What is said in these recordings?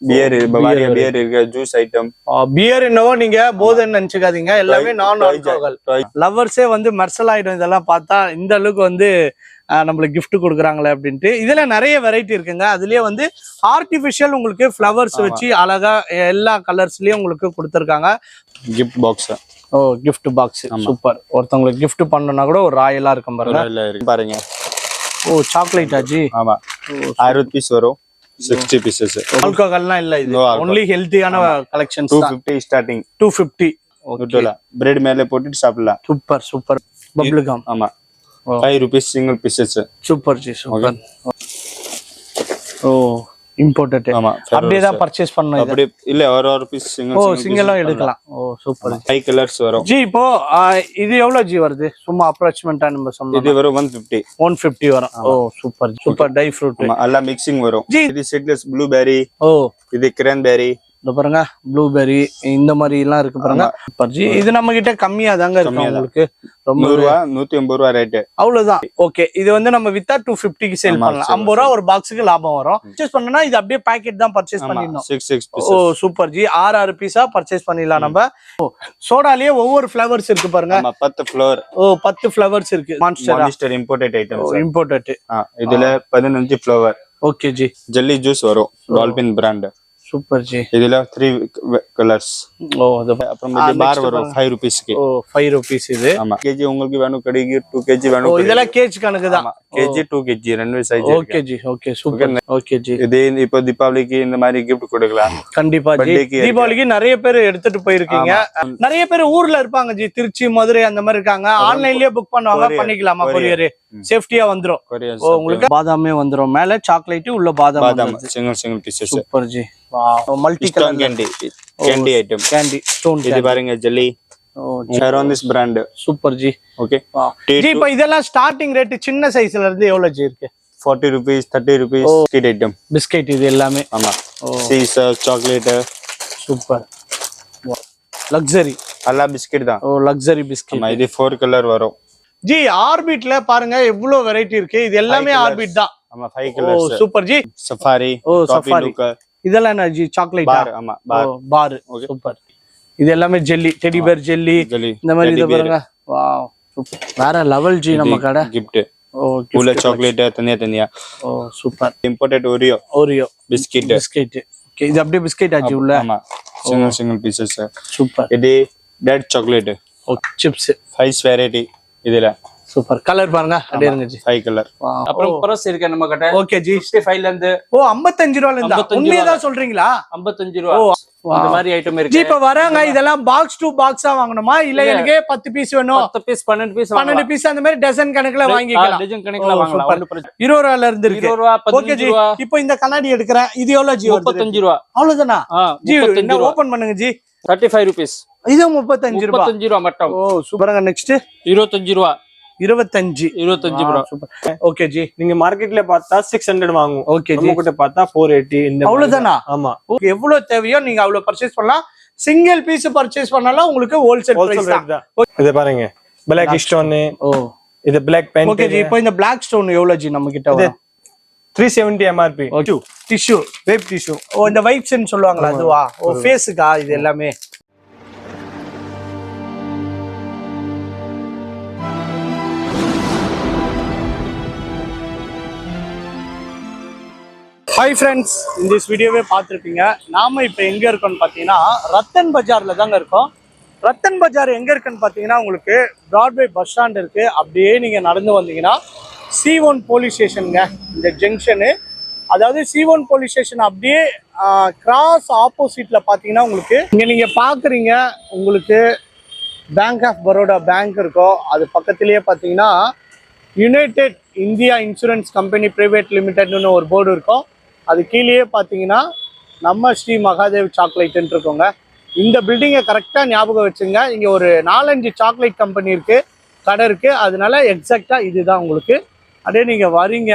Pier Bawaria pier இருக்கு juice item pier என்னவோ நீங்க போதைன்னு நினைச்சுக்காதீங்க எல்லாமே நான் ஆல்கஹால் லவ்வர்ஸே வந்து மெர்சல் ஆயிடும் இதெல்லாம் பார்த்தா இந்த அளவுக்கு வந்து நம்மளுக்கு gift கொடுக்குறாங்களே அப்படின்ட்டு இதுல நிறைய வெரைட்டி இருக்குங்க அதுலயே வந்து ஆர்டிபிஷியல் உங்களுக்கு ஃப்ளவர்ஸ் வச்சு அழகா எல்லா கலர்ஸ்லயும் உங்களுக்கு கொடுத்துருக்காங்க gift box ஓ gift பாக்ஸ் சூப்பர் ஒருத்தவங்களுக்கு gift பண்ணனும்னா கூட ஒரு ராயலா இருக்கும் பாருங்க ஓ சாக்லேட் ஆஜி ஆமா 60 பீஸ் வரும் 60 pieces ஆல்கஹால்லாம் இல்ல இது only healthyயான கலெக்ஷன்ஸ் 250 ஸ்டார்டிங் 250 ஓகே பிரெட் மேல போட்டுட்டு சாப்பிடலாம் சூப்பர் சூப்பர் பபிள் கம் ஆமா 5 rupees single pieces சூப்பர் ஜி சூப்பர் ஓ இம்போர்ட்டட் ஆமா அப்படியே தான் பர்ச்சேஸ் பண்ணனும் அப்படியே இல்ல ஒரு பீஸ் சிங்கிள் ஓ சிங்கிளா எடுக்கலாம் ஓ சூப்பர் 5 கலர்ஸ் வரும் ஜி இப்போ இது எவ்வளவு ஜி வருது சும்மா அப்ராக்ஸிமேட்டா நம்ம சொன்னோம் இது வரும் 150 வரும் ஓ சூப்பர் சூப்பர் டை ஃப்ரூட் எல்லா மிக்சிங் வரும் ஜி இது சீட்லெஸ் ப்ளூபெர்ரி ஓ இது கிரான்பெர்ரி இந்த பாருங்க ப்ளூபெர்ரி இந்த மாதிரி எல்லாம் இருக்கு பாருங்க சூப்பர் ஜி இது நம்ம கிட்ட கம்மியா தாங்க இருக்கு உங்களுக்கு ரொம்ப 100 ரூபாய் 180 ரூபாய் ரேட் அவ்வளவுதான் ஓகே இது வந்து நம்ம வித்தா 250 க்கு சேல் பண்ணலாம் 50 ரூபாய் ஒரு பாக்ஸுக்கு லாபம் வரும் பர்ச்சேஸ் பண்ணனா இது அப்படியே பாக்கெட் தான் பர்ச்சேஸ் பண்ணிடணும் 6 ஓ சூப்பர் ஜி 6 பீஸா பர்ச்சேஸ் பண்ணிடலாம் நம்ம சோடாலயே ஒவ்வொரு ஃப்ளவர்ஸ் இருக்கு பாருங்க ஆமா 10 ஃப்ளவர் ஓ 10 ஃப்ளவர்ஸ் இருக்கு மான்ஸ்டர் இம்போர்ட்டட் ஐட்டம்ஸ் இம்போர்ட்டட் இதுல 15 flower okay G jelly juice வரும் டால்பின் பிராண்ட் சூப்பர் ஜி இதுல 3 கலர்ஸ் ஓ அப்புறம் இது பார் வரும் 5 rupees க்கு ஓ 5 rupees இது ஆமா கேஜி உங்களுக்கு வேணும் கடைக்கு 2 kg வேணும் ஓ இதெல்லாம் கேஜ் கணக்கு தான் கேஜி 2 kg ரெண்டு சைஸ் ஓகே ஜி ஓகே சூப்பர் ஓகே ஜி இது இப்போ தீபாவளிக்கு இந்த மாதிரி gift கொடுக்கலாம் கண்டிப்பா ஜி தீபாவளிக்கு நிறைய பேர் எடுத்துட்டு போயிருக்கீங்க நிறைய பேர் ஊர்ல இருப்பாங்க ஜி திருச்சி மதுரை அந்த மாதிரி இருக்காங்க ஆன்லைன்லயே புக் பண்ணுவாங்க பண்ணிக்கலாமா கொரியர் சேஃப்டியா வந்துரும் ஓ உங்களுக்கு பாதாமே வந்துரும் மேல சாக்லேட் உள்ள பாதாம் சிங்கிள் பீசஸ் சூப்பர் ஜி wow multi colour candy item candy stone இது பாருங்க jelly Sharon this brand super ஜி ஓகே ஜி இப்போ இதெல்லாம் ஸ்டார்டிங் ரேட் சின்ன சைஸ்ல இருந்து எவ்வளவு ஜி இருக்கு 40 rupees 30 rupees biscuit item biscuit இது எல்லாமே ஆமா சீசர் சாக்லேட் சூப்பர் லக்ஸரி எல்லா பிஸ்கட் தான் ஓ லக்ஸரி பிஸ்கட் ஆமா இது 4 கலர் வரும் ஜி ஆர்பிட்ல பாருங்க எவ்வளவு வெரைட்டி இருக்கு இது எல்லாமே ஆர்பிட் தான் ஆமா 5 கலர்ஸ் ஓ சூப்பர் ஜி சஃபாரி ஓ சஃபாரி இதெல்லாம் என்ன ஜி சாக்லேட் பார் ஆமா பார் சூப்பர் இது எல்லாமே ஜெல்லி டெடி பேர் ஜெல்லி இந்த மாதிரி இது பாருங்க வாவ் சூப்பர் வேற லெவல் ஜி நம்ம கடை gift ஓ உள்ள சாக்லேட் தனியா ஓ super imported Oreo biscuit okay இது அப்படியே பிஸ்கட் ஆச்சு உள்ள ஆமா சிங்கிள் பீசஸ் சூப்பர் இது டெட் சாக்லேட் ஓ சிப்ஸ் 5 வெரைட்டி இதுல சூப்பர் கலர் பாருங்க அப்படியே இருங்க ஜி 5 கலர் அப்புறம் பரஸ் இருக்கு நம்ம கிட்ட ஓகே ஜி 55 ல இருந்து ஓ 55 ரூபாயில இருந்து உண்மையா சொல்றீங்களா 55 ரூபாய் இந்த மாதிரி ஐட்டம் இருக்கு ஜி இப்ப வராங்க இதெல்லாம் பாக்ஸ் டு பாக்ஸா வாங்கணுமா இல்ல எனக்கு 10 பீஸ் வேணும் 10 பீஸ் 12 பீஸ் அந்த மாதிரி டசன் கணக்குல வாங்கிக்கலாம் டஜன் கணக்குல வாங்கலாம் 20 ரூபாயில இருந்து இருக்கு 20 ரூபாய் ஓகே ஜி இப்போ இந்த கண்ணாடி எடுக்கறேன் இது எவ்வளவு ஜி 35 ரூபாய் அவ்வளவுதானா ஜி என்ன ஓபன் பண்ணுங்க ஜி 35 rupees இது 35 ரூபாய் 35 ரூபாய் மட்டும் ஓ சூப்பர்ங்க நெக்ஸ்ட் 25 ரூபாய் 25 ரூபாய் சூப்பர் ஓகே ஜி நீங்க மார்க்கெட்ல பார்த்தா 600 வாங்குவோம் ஓகே ஜி நம்ம கிட்ட பார்த்தா 480 இந்த அவ்வளவுதானா ஆமா ஓகே எவ்வளவு தேவையோ நீங்க அவ்வளவு பர்ச்சேஸ் பண்ணலாம் சிங்கிள் பீஸ் பர்ச்சேஸ் பண்ணாலும் உங்களுக்கு ஹோல்சேல் பிரைஸ் தான் இது பாருங்க Black ஸ்டோன் ஓ இது Black பெயிண்ட் ஓகே ஜி இப்போ இந்த Black ஸ்டோன் எவ்வளவு ஜி நம்ம கிட்ட வரும் 370 MRP டிஷ்யூ வேப் டிஷ்யூ ஓ இந்த வைப்ஸ்ன்னு சொல்லுவாங்களா அதுவா ஓ ஃபேஸ்க்கா இது எல்லாமே ஹாய் ஃப்ரெண்ட்ஸ் இந்த வீடியோவே பார்த்துருப்பீங்க நாம இப்போ எங்கே இருக்கோம்னு பார்த்தீங்கன்னா ரத்தன் பஜாரில் தாங்க இருக்கோம் ரத்தன் பஜார் எங்கே இருக்குன்னு பார்த்தீங்கன்னா உங்களுக்கு பிராட்வே பஸ் ஸ்டாண்ட் இருக்குது அப்படியே நீங்கள் நடந்து வந்தீங்கன்னா C1 போலீஸ் ஸ்டேஷனுங்க இந்த ஜங்ஷனு அதாவது C1 போலீஸ் ஸ்டேஷன் அப்படியே கிராஸ் ஆப்போசிட்டில் பார்த்தீங்கன்னா உங்களுக்கு இங்கே நீங்கள் பார்க்குறீங்க உங்களுக்கு பேங்க் ஆஃப் பரோடா பேங்க் இருக்கோ அது பக்கத்துலேயே பார்த்தீங்கன்னா United India insurance company private லிமிடெட்னு ஒரு போர்டு இருக்கும் அது கீழேயே பார்த்தீங்கன்னா நம்ம ஸ்ரீ மகாதேவ் சாக்லேட்னு இருக்கோங்க இந்த பில்டிங்கை கரெக்டாக ஞாபகம் வச்சுங்க இங்கே ஒரு 4-5 சாக்லேட் கம்பெனி இருக்குது கடை இருக்குது அதனால எக்ஸாக்டாக இதுதான் உங்களுக்கு அப்படியே நீங்கள் வரீங்க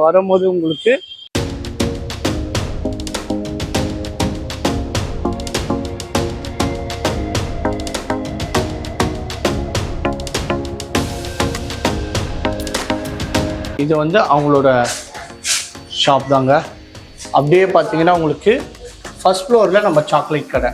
வரும்போது உங்களுக்கு இது வந்து அவங்களோட ஷாப் தாங்க அப்படியே பார்த்தீங்கன்னா உங்களுக்கு ஃபர்ஸ்ட் ஃப்ளோரில் நம்ம சாக்லேட் கடை.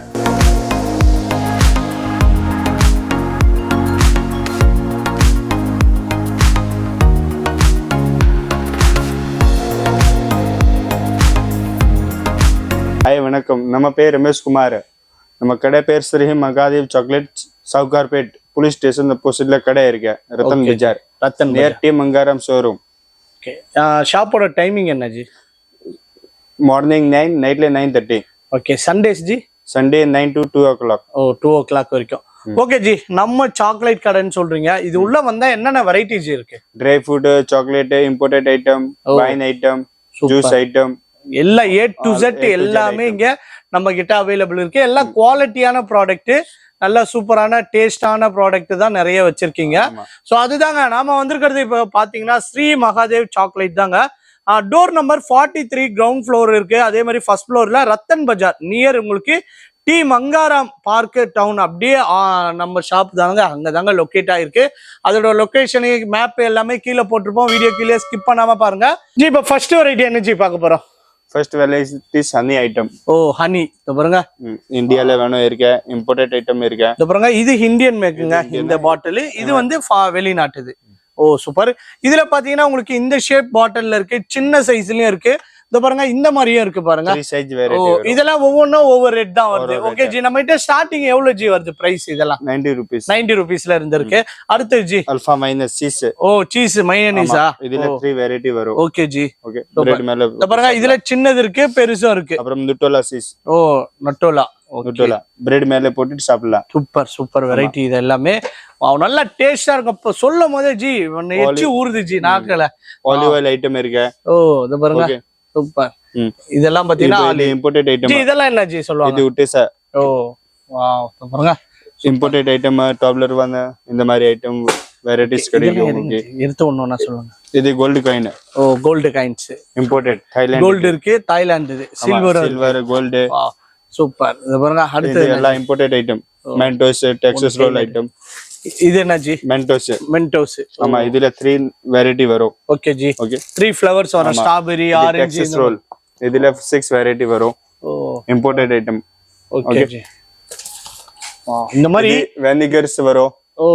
ஹாய் வணக்கம், நம்ம பேர் ரமேஷ் குமார். நம்ம கடை பேர் Shri Mahadev chocolate, Sowcarpet police station ஆப்போசிட்ல கடை இருக்கு, ரத்தன் பஜார், ரத்தன் நியர் டி மங்காரம் ஷோரூம். ஓகே, ஷாப்போட டைமிங் என்ன ஜி? மார்னிங் 9, நைட்ல 9:30. ஓகே, சண்டேஸ் ஜி? Sunday 9 to 2 o'clock. ஓ, 2 o'clock வரைக்கும். ஓகே ஜி, நம்ம சாக்லேட் கடைன்னு சொல்றீங்க, இது உள்ள வந்தா என்னென்ன வெரைட்டிஸ் இருக்கு? Dry fruit, chocolate, imported item, wine item, juice item, எல்லா A to Z எல்லாமே இங்க நம்ம கிட்ட அவைலபிள் இருக்கு. எல்லாம் குவாலிட்டியான ப்ராடக்ட், நல்ல சூப்பரான டேஸ்டான ப்ராடக்ட் தான் நிறைய வச்சிருக்கீங்க. ஸோ அதுதாங்க நாம வந்திருக்கிறது. இப்போ பாத்தீங்கன்னா ஸ்ரீ மகாதேவ் சாக்லேட் தாங்க. டோர் நம்பர் 43 கிரவுண்ட் ஃப்ளோர் இருக்கு. அதே மாதிரி ஃபர்ஸ்ட் ஃப்ளோர்ல ரத்தன் பஜார் நியர் உங்களுக்கு டி மங்காராம் பார்க் டவுன், அப்படியே நம்ம ஷாப் தாங்க அங்க தாங்க லொக்கேட் ஆயிருக்கு. அதோட லொகேஷனு மேப் எல்லாமே கீழே போட்டிருப்போம், வீடியோ கீழே ஸ்கிப் பண்ணாம பாருங்க ஜி. இப்போ ஃபர்ஸ்ட் வெரைட்டி என்ன ஜி பார்க்க போறோம்? First variety honey item. ஓ, ஹனி. இது பாருங்க, இந்தியால வேணும் இருக்கு, இம்போர்ட்டட் ஐட்டம் இருக்கு. இது பாருங்க, இது இந்தியன் மேக்குங்க இந்த பாட்டில். இது வந்து வெளிநாட்டுது. ஓ சூப்பர். இதுல பாத்தீங்கன்னா உங்களுக்கு இந்த ஷேப் பாட்டில்ல இருக்கு, சின்ன சைஸ்லயும் இருக்கு. இந்த பாருங்க, இந்த மாதிரியும் இருக்கு பாருங்க. இதெல்லாம் ஒவ்வொன்றும் ஒவ்வொரு ரேட் தான் வருது. ஓகே ஜி, நம்ம கிட்ட ஸ்டார்டிங் எவ்வளவு ஜி வருது பிரைஸ்? இதெல்லாம் 90 rupees. 90 rupeesல இருந்து இருக்கு. அடுத்து ஜி அல்ஃபா மைனஸ் சீஸ். ஓ, சீஸ் மயோனீஸா? இதுல 3 வெரைட்டி வரும். ஓகே ஜி. ஓகே, பிரெட் மேல இந்த பாருங்க, இதுல சின்னது இருக்கு, பெருசும் இருக்கு. அப்புறம் நுட்டோலா சீஸ். ஓ, நட்டோலா. நுட்டோலா பிரெட் மேல போட்டுட்டு சாப்பிடலாம். Super super variety. இது எல்லாமே நல்லா டேஸ்டா இருக்கும். அப்ப சொல்லும் போதே ஜி எச்சி ஊறுது ஜி நாக்குல. ஆலிவ் ஆயில் ஐட்டம் இருக்கு. ஓ, இது பாருங்க, சூப்பர். இதெல்லாம் பாத்தீங்கன்னா இம்போர்ட்டட் ஐட்டம். இதெல்லாம் என்ன ஜி சொல்லுவாங்க? இது உட்டேசா. ஓ வாவ், பாருங்க, இம்போர்ட்டட் ஐட்டம், டாப்லர் வந்து இந்த மாதிரி ஐட்டம் வெரைட்டிஸ் கிடைக்கும் உங்களுக்கு. எடுத்து ஒண்ணா சொல்லுங்க. இது கோல்ட் காயின். ஓ, gold coins imported Thailand. Gold இருக்கு, தாய்லாந்து இது. Silver gold. சூப்பர். இது பாருங்க, அடுத்து எல்லாம் imported item. Mentos, Texas roll item. இது என்ன ஜி? மென்டோஸ். ஆமா, இதுல 3 வெரைட்டி வரும். ஓகே ஜி. ஓகே, 3 ஃப்ளவர்ஸ் வரும். Strawberry, orange. டெக்ஸஸ் ரோல் இதுல 6 வெரைட்டி வரும். ஓ, இம்போர்ட்டட் ஐட்டம். ஓகே ஜி. இந்த மாதிரி வெனிகர்ஸ் வரும். ஓ,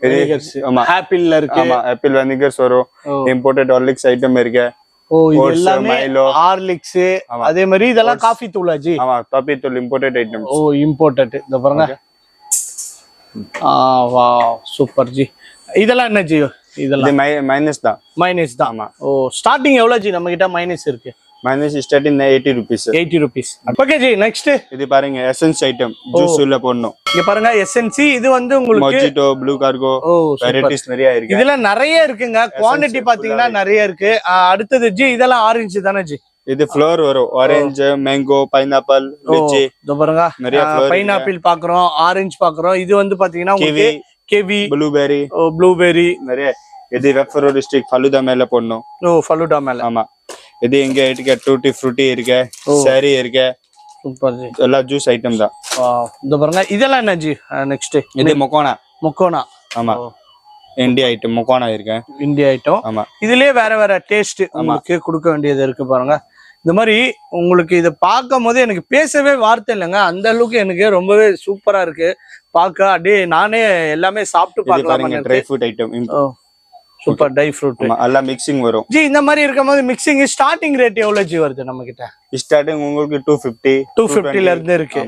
வெனிகர்ஸ். ஆமா, ஆப்பிள்ல இருக்கு. ஆமா, ஆப்பிள் வெனிகர்ஸ் வரும். இம்போர்ட்டட் ஹார்லிக்ஸ் ஐட்டம் இருக்கு. ஓ, இது எல்லாமே ஹார்லிக்ஸ். அதே மாதிரி இதெல்லாம் காபி தூளா ஜி? ஆமா, காபி தூள் இம்போர்ட்டட் ஐட்டம். ஓ, இம்போர்ட்டட். இந்த பாருங்க. Wow, super G. இதெல்லாம் என்ன ஜி? இதெல்லாம் மைனஸ் தான். மைனஸ் தான். ஆமா. ஓ, ஸ்டார்டிங் எவ்வளவு ஜி நம்ம கிட்ட மைனஸ் இருக்கு? Minus starting 80 rupees. 80 rupees. Okay G, next இது பாருங்க, எசன்ஸ் ஐட்டம். ஜூஸ் உள்ள போடணும். இங்க பாருங்க, எஸ்என்சி. இது வந்து உங்களுக்கு மொஜிட்டோ, ப்ளூ கார்கோ வெரைட்டிஸ் நிறைய இருக்கு. இதுல நிறைய இருக்குங்க. குவாண்டிட்டி பாத்தீங்கன்னா நிறைய இருக்கு. அடுத்தது ஜி, இதெல்லாம் ஆரஞ்சு தானே ஜி? இது ஃப்ளவர் வரும். Orange, mango, pineapple, litchi. இது பாருங்க, நிறைய பைனாப்பிள் பாக்குறோம், ஆரஞ்சு பாக்குறோம். இது வந்து பாத்தீங்கன்னா உங்களுக்கு கிவி, ப்ளூபெர்ரி. ஓ, ப்ளூபெர்ரி நிறைய. இது வெஃபரோ டிஸ்ட்ரிக்ட் ஃபலூடா மேல போடணும். ஓ, ஃபலூடா மேல. ஆமா, இது இங்க இருக்கு. டூட்டி ஃப்ரூட்டி இருக்கு, சாரி இருக்கு. Super G. எல்லாம் ஜூஸ் ஐட்டம் தான். வாவ், இந்த பாருங்க, இதெல்லாம் என்ன ஜி? நெக்ஸ்ட் இது மொக்கோனா. ஆமா, இந்தியா ஐட்டம் மொக்கோனா இருக்கு. India item. ஆமா, இதுலயே வேற வேற டேஸ்ட் உங்களுக்கு கொடுக்க வேண்டியது இருக்கு பாருங்க. இந்த மாதிரி உங்களுக்கு இதை பார்க்கும் போது எனக்கு பேசவே வார்த்தை இல்லைங்க. அந்த அளவுக்கு எனக்கு ரொம்பவே சூப்பரா இருக்கு பார்க்க. அப்படியே நானே எல்லாமே சாப்பிட்டு பார்க்கலாம். Dry fruit item. Super, dry fruit எல்லாம் மிக்சிங் வரும் ஜி. இந்த மாதிரி இருக்கும் போது மிக்சிங் ஸ்டார்டிங் ரேட் எவ்வளவு ஜி வருது நம்ம கிட்ட? ஸ்டார்டிங் உங்களுக்கு 250 ல இருந்து இருக்கு.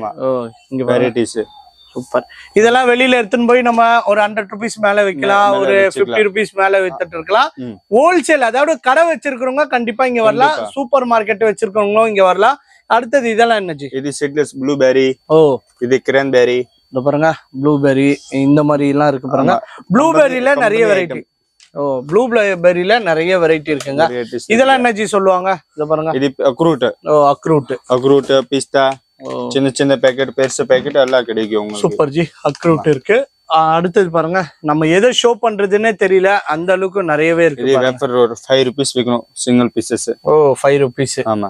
இங்க வெரைட்டிஸ். சூப்பர். இதெல்லாம் வெளியில எடுத்துன்னு போய் நம்ம ஒரு 100 rupees மேல வைக்கலாம், ஒரு 50 rupees மேல வித்துட்டு இருக்கலாம். ஹோல்சேல், அதாவது கடை வச்சிருக்கிறவங்க கண்டிப்பா இங்க வரலாம். சூப்பர் மார்க்கெட் வச்சிருக்கவங்களும் இங்க வரலாம். அடுத்தது இதெல்லாம் என்ன ஜி? இது சீட்லெஸ் ப்ளூபெர்ரி. ஓ, இது கிரான்பெர்ரி. இந்த பாருங்க, ப்ளூபெர்ரி. இந்த மாதிரி எல்லாம் இருக்கு பாருங்க. ப்ளூபெர்ரியில நிறைய வெரைட்டி. ஓ, ப்ளூபெர்ரியில நிறைய வெரைட்டி இருக்குங்க. இதெல்லாம் என்ன ஜி சொல்லுவாங்க? இத பாருங்க, இது அக்ரூட். ஓ, அக்ரூட், பிஸ்தா. சின்ன சின்ன பேக்கெட், பெருசு பேக்கெட் எல்லாம் கிடைக்கும் உங்களுக்கு. Super G. அக்ரூட் இருக்கு. அடுத்தது பாருங்க, நம்ம எதை ஷோ பண்றதுன்னே தெரியல, அந்த அளவுக்கு நிறையவே இருக்கு. இது வேஃபர் ஒரு 5 rupees விக்கணும், சிங்கிள் பீசஸ். ஓ, 5 rupees. ஆமா,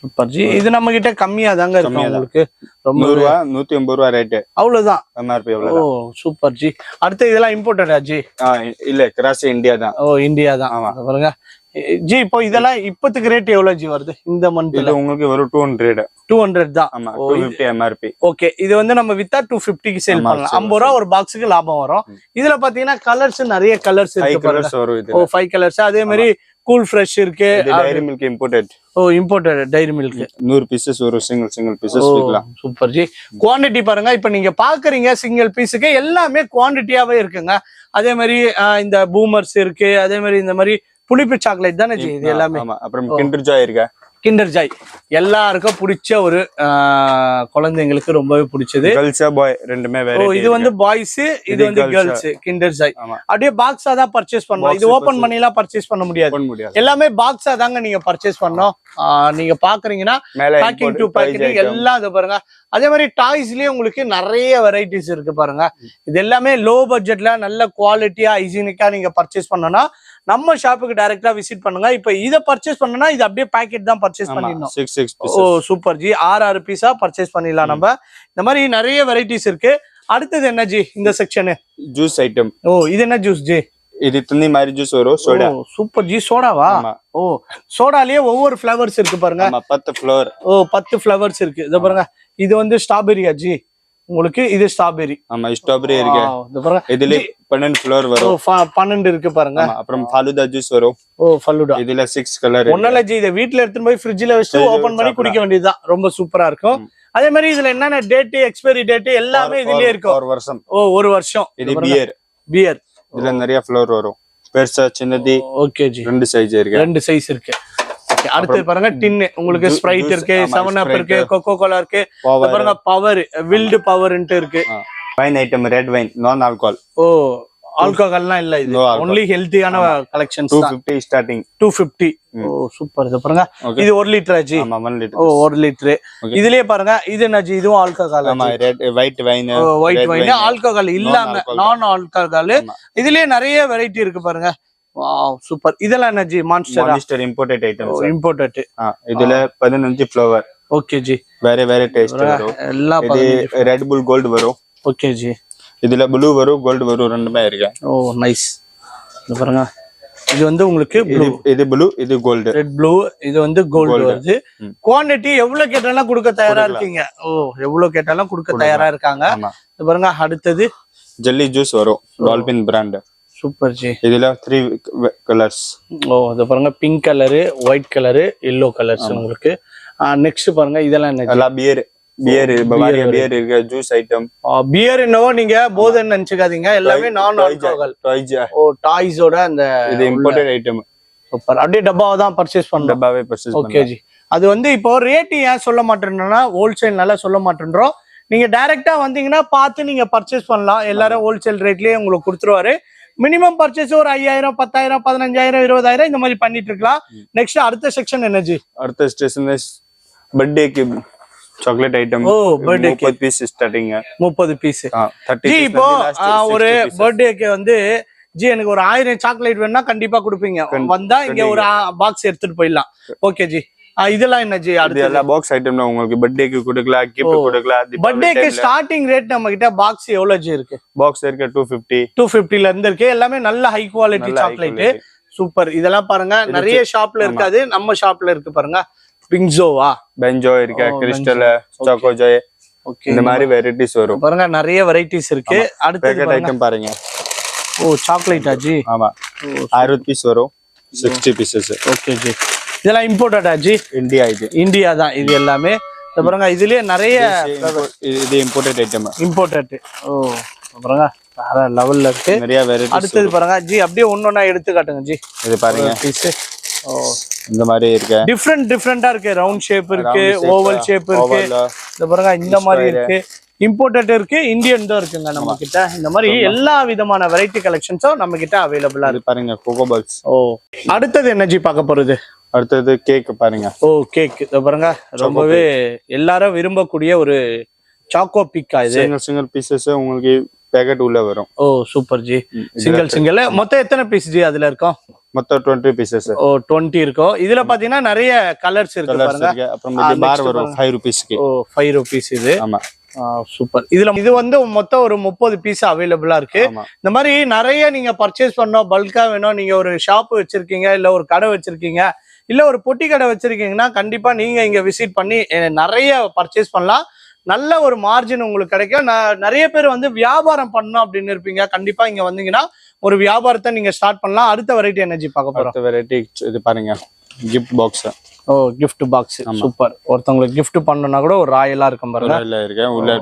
சூப்பர் ஜி. இது நம்ம கிட்ட கம்மியா தாங்க இருக்கு உங்களுக்கு. ரொம்ப 100 ரூபா, 150 ரூபா ரேட். அவ்வளவுதான் எம்ஆர்பி அவ்வளவுதான். ஓ, சூப்பர் ஜி. அடுத்து இதெல்லாம் இம்போர்ட்டடா ஜி? இல்ல, கிராஸ் இந்தியா தான். ஓ, இந்தியா தான். பாருங்க, ஜி இப்போ இதெல்லாம் இப்போத்துக்கு ரேட் எவ்வளவு ஜி வருது இந்த மந்த்ல? இது உங்களுக்கு வரும் 200. 200 தான். ஆமா 250 எம்ஆர்பி. ஓகே, இது வந்து நம்ம வித்தா 250க்கு சேல் பண்ணலாம். 50 ரூபா ஒரு பாக்ஸுக்கு லாபம் வரும். இதுல பாத்தீங்கன்னா கலர்ஸ் நிறைய கலர்ஸ் இருக்கு பாருங்க. வரும் இது. 5 கலர்ஸ். அதே மாதிரி கூல் ஃப்ரெஷ் இருக்கு. Dairy Milk imported. Imported Dairy Milk 100 pieces வரும். சிங்கிள் பீசஸ் விக்கலாம். சூப்பர் ஜி. குவாண்டிட்டி பாருங்க, இப்ப நீங்க பாக்குறீங்க சிங்கிள் பீஸுக்கு எல்லாமே குவாண்டிட்டியாவே இருக்குங்க. அதே மாதிரி இந்த பூமர்ஸ் இருக்கு. அதே மாதிரி இந்த மாதிரி புளிப்பு சாக்லேட் தானே ஜி இது எல்லாமே? ஆமா. அப்புறம் கிண்டர் ஜாய் இருக்கா? கிண்டர் ஜாய் எல்லாருக்கும் பிடிச்ச ஒரு குழந்தைங்களுக்கு ரொம்பவே பிடிச்சது. கேர்ள்ஸ் பாய் ரெண்டுமே வேற. இது வந்து பாய்ஸ், இது வந்து கேர்ள்ஸ். கிண்டர் ஜாய் அப்படியே பாக்ஸா தான் பர்ச்சேஸ் பண்ணணும். இது ஓபன் பண்ணி எல்லாம் பர்ச்சேஸ் பண்ண முடியாது. எல்லாமே பாக்ஸா தாங்க நீங்க பர்ச்சேஸ் பண்ணணும். நீங்க பாக்குறீங்கன்னா பேக்கிங் டு பேக்கிங் எல்லாம் இது பாருங்க. அதே மாதிரி டாய்ஸ்லயே உங்களுக்கு நிறைய வெரைட்டிஸ் இருக்கு பாருங்க. இது எல்லாமே லோ பட்ஜெட்ல நல்ல குவாலிட்டியா ஹைஜீனிக்கா நீங்க பர்ச்சேஸ் பண்ணனா நம்ம ஷாப்புக்கு டைரக்டா விசிட் பண்ணுங்க. இப்ப இத பர்ச்சேஸ் பண்ணனா இது அப்படியே பாக்கெட் தான் பர்ச்சேஸ் பண்ணிடணும். 6 ஓ சூப்பர் ஜி. 6 பீஸா பர்ச்சேஸ் பண்ணிடலாம் நம்ம. இந்த மாதிரி நிறைய வெரைட்டிஸ் இருக்கு. அடுத்தது என்ன ஜி இந்த செக்ஷன்? Juice item. ஓ இது என்ன ஜூஸ் ஜி? இது தண்ணி மாதிரி ஜூஸ் வரும். சோடா. சூப்பர் ஜி. சோடாவா? ஓ சோடாலயே ஒவ்வொரு ஃபிளவர்ஸ் இருக்கு பாருங்க. ஆமா 10 ஃபிளவர். ஓ 10 ஃபிளவர்ஸ் இருக்கு. இத பாருங்க. இது வந்து ஸ்ட்ராபெரியா ஜி உங்களுக்கு? இது ஸ்ட்ராபெரி. ஆமா ஸ்ட்ராபெரி இருக்கு. இது பாருங்க. இதுல 12 ஃபிளவர் வரும். 12 இருக்கு பாருங்க. அப்புறம் ஃபலூடா ஜூஸ் வரும். ஓ ஃபலூடா. இதுல 6 கலர். ஒண்ணல ஜி இத வீட்ல எடுத்துட்டு போய் ஃப்ரிட்ஜ்ல வச்சு ஓபன் பண்ணி குடிக்க வேண்டியதுதான். ரொம்ப சூப்பரா இருக்கும். அதே மாதிரி இதுல என்னென்ன டேட், எக்ஸ்பைரி டேட் எல்லாமே இதுலயே இருக்கும். 1 வருஷம். ஓ 1 வருஷம். இது பியர். இதுல நிறைய ஃபிளவர் வரும். பெருசா சின்னதி. Okay G. 2 சைஸ் இருக்கு. 2 சைஸ் இருக்கு. அடுத்து பாருங்க டின். உங்களுக்கு ஸ்ப்ரைட் இருக்கு, 7 அப் இருக்கு, கோகோ கோலா இருக்கு. பாருங்க பவர், வில்ட் பவர்ன்ட்டு இருக்கு. வைன் ஐட்டம், ரெட் வைன், நான் ஆல்கஹால். ஓ ஆல்கஹால்லாம் இல்ல இது. ஒன்லி ஹெல்தியான கலெக்ஷன்ஸ் தான். 250 ஸ்டார்டிங். 250. ஓ சூப்பர். இது பாருங்க. இது 1 லிட்டர் ஜி? ஆமா 1 லிட்டர். ஓ 1 லிட்டர். இதுலயே பாருங்க இது என்ன ஜி? இதுவும் ஆல்கஹால். ஆமா red white wine. White wine alcohol இல்லாம நான் ஆல்கஹால். இதுலயே நிறைய வெரைட்டி இருக்கு பாருங்க. Wow super. இதெல்லாம் என்ன ji? Monster imported item. Imported. இதுல 15 ஃபிளவர். ஓகே ஜி. வேற டேஸ்ட் வரும். எல்லாம் ரெட் புல் கோல்ட் வரும். ஓகே ஜி. இதுல ப்ளூ வரும், கோல்ட் வரும், ரெண்டுமே இருக்கு. Oh nice. இது பாருங்க. இது வந்து உங்களுக்கு இது ப்ளூ, இது கோல்ட். ரெட் ப்ளூ, இது வந்து கோல்ட் வருது. குவாண்டிட்டி எவ்வளவு கேட்டாலும் கொடுக்க தயாரா இருக்கீங்க. ஓ எவ்வளவு கேட்டாலும் கொடுக்க தயாரா இருக்காங்க. இது பாருங்க. அடுத்தது ஜெல்லி ஜூஸ் வரும், டால்பின் பிராண்ட். சூப்பர் ஜி. இதுல 3 கலர்ஸ். ஓ இது பாருங்க. Pink colour, white colour, yellow colours உங்களுக்கு. நெக்ஸ்ட் பாருங்க. இதெல்லாம் என்ன? எல்லாம் பியர் பவாரியா பியர் இருக்கு. Juice item. பியர் என்னவோ நீங்க போதன்னு நினைச்சுக்காதீங்க. எல்லாமே நான் ஆல்கஹால். ஓ டாய்ஸோட அந்த இது இம்போர்ட்டட் ஐட்டம். சூப்பர். அப்படியே டப்பாவை தான் பர்ச்சேஸ் பண்ணணும். டப்பாவே பர்ச்சேஸ் பண்ணலாம். Okay G. அது வந்து இப்போ ரேட் ஏன் சொல்ல மாட்டேன்றோம்னா ஹோல்சேல் நல்லா சொல்ல மாட்டேன்றோம். நீங்க டைரக்டா வந்தீங்கன்னா பார்த்து நீங்க பர்ச்சேஸ் பண்ணலாம். எல்லாரும் ஹோல்சேல் ரேட்லயே உங்களுக்கு கொடுத்துருவாரு. மினிமம் பர்ச்சேஸ் ஒரு 5000, 10,000, 15,000, 20,000 இந்த மாதிரி பண்ணிட்டு இருக்கலாம். நெக்ஸ்ட் அடுத்த செக்ஷன் என்ன ஜி? அடுத்த ஸ்டேஷன் பர்த்டேக்கு சாக்லேட் ஐட்டம். ஓ பர்த்டே 30 பீஸ் ஸ்டார்டிங். 30 பீஸ். 30 ஜி இப்போ ஒரு பர்த்டேக்கு வந்து ஜி எனக்கு ஒரு 1000 சாக்லேட் வேணும்னா கண்டிப்பா கொடுப்பீங்க. வந்தா இங்க ஒரு பாக்ஸ் எடுத்துட்டு போயிடலாம். Okay G. இதெல்லாம் என்ன ஜி? அது எல்லா பாக்ஸ் ஐட்டம்ல உங்களுக்கு பர்த்டேக்கு கொடுக்கலாம், கிஃப்ட் கொடுக்கலாம். பர்த்டேக்கு ஸ்டார்டிங் ரேட் நம்ம கிட்ட பாக்ஸ் எவ்வளவு ஜி இருக்கு? பாக்ஸ் இருக்கு 250. 250ல இருந்து இருக்கு. எல்லாமே நல்ல ஹை குவாலிட்டி சாக்லேட். சூப்பர். இதெல்லாம் பாருங்க நிறைய ஷாப்ல இருக்காது, நம்ம ஷாப்ல இருக்கு பாருங்க. பிங்ஸோவா? பென்ஜோ இருக்கு, கிறிஸ்டல், சாக்கோ ஜாய். ஓகே. இந்த மாதிரி வெரைட்டிஸ் வரும் பாருங்க. நிறைய வெரைட்டிஸ் இருக்கு. அடுத்து ஐட்டம் பாருங்க. ஓ சாக்லேட்டா ஜி? ஆமா 60 பீஸ் வரும், 60 பீசஸ். Okay G. இதெல்லாம் இம்போர்ட்டடா ஜி? இந்தியா தான் இது எல்லாமே. பாருங்க இதுலயே நிறைய இது இம்போர்ட்டட் ஐட்டம். இம்போர்ட்டட். ஓ பாருங்க வேற லெவல்ல இருக்கு. நிறைய வெரைட்டி. அடுத்து பாருங்க ஜி. அப்படியே ஒண்ணொண்ணா எடுத்து காட்டுங்க ஜி. இது பாருங்க பீஸ். ஓ இந்த மாதிரி இருக்கு. டிஃபரெண்டா இருக்கு. ரவுண்ட் ஷேப் இருக்கு, ஓவல் ஷேப் இருக்கு. இது பாருங்க இந்த மாதிரி இருக்கு. இம்போர்ட்டட் இருக்கு, இந்தியன் தான் இருக்குங்க நம்ம கிட்ட. இந்த மாதிரி எல்லா விதமான வெரைட்டி கலெக்ஷன்ஸும் நம்ம கிட்ட அவைலபிளா இருக்கு பாருங்க. Cocoa balls. ஓ அடுத்தது என்ன ஜி பார்க்க போறது? அடுத்தது கேக் பாருங்க. ஓ கேக். இத பாருங்க. ரொம்பவே எல்லாரும் விரும்பக்கூடிய ஒரு சாக்கோ பிக்கா. இது சிங்கிள் பீசஸ் உங்களுக்கு பேக்கெட் உள்ள வரும். ஓ சூப்பர் ஜி. சிங்கிள் மொத்தம் எத்தனை பீஸ் ஜி அதுல இருக்கும்? மொத்தம் 20 பீசஸ். ஓ 20 இருக்கும். இதுல பாத்தீங்கன்னா நிறைய கலர்ஸ் இருக்கு பாருங்க. அப்புறம் பார் வரும் 5 ரூபீஸ்க்கு. ஓ 5 ரூபீஸ் இது. ஆமா. சூப்பர். இது வந்து மொத்தம் ஒரு 30 பீஸ் அவைலபிளா இருக்கு. ஆமா. இந்த மாதிரி நிறைய நீங்க பர்ச்சேஸ் பண்ணோம், பல்கா வேணும், நீங்க ஒரு ஷாப் வச்சிருக்கீங்க, இல்ல ஒரு கடை வச்சிருக்கீங்க, இல்ல ஒரு பொட்டி கடை வச்சிருக்கீங்கன்னா கண்டிப்பா நீங்க இங்க விசிட் பண்ணி நிறைய பர்ச்சேஸ் பண்ணலாம். நல்ல ஒரு மார்ஜின் உங்களுக்கு கிடைக்கும். நிறைய பேர் வந்து வியாபாரம் பண்ணணும் அப்படின்னு இருப்பீங்க, கண்டிப்பா இங்க வந்தீங்கன்னா ஒரு வியாபாரத்தை நீங்க ஸ்டார்ட் பண்ணலாம். அடுத்த வெரைட்டி எனர்ஜி பார்க்க போறோம். அடுத்த வெரைட்டி இது பாருங்க, கிஃப்ட் பாக்ஸ். ஓ, கிஃப்ட் பாக்ஸ். சூப்பர். ஒருத்தவங்களுக்கு கிஃப்ட் பண்ணனும்னா கூட ஒரு ராயலா இருக்கும் பாருங்க. ராயலா இருக்கு உள்ள.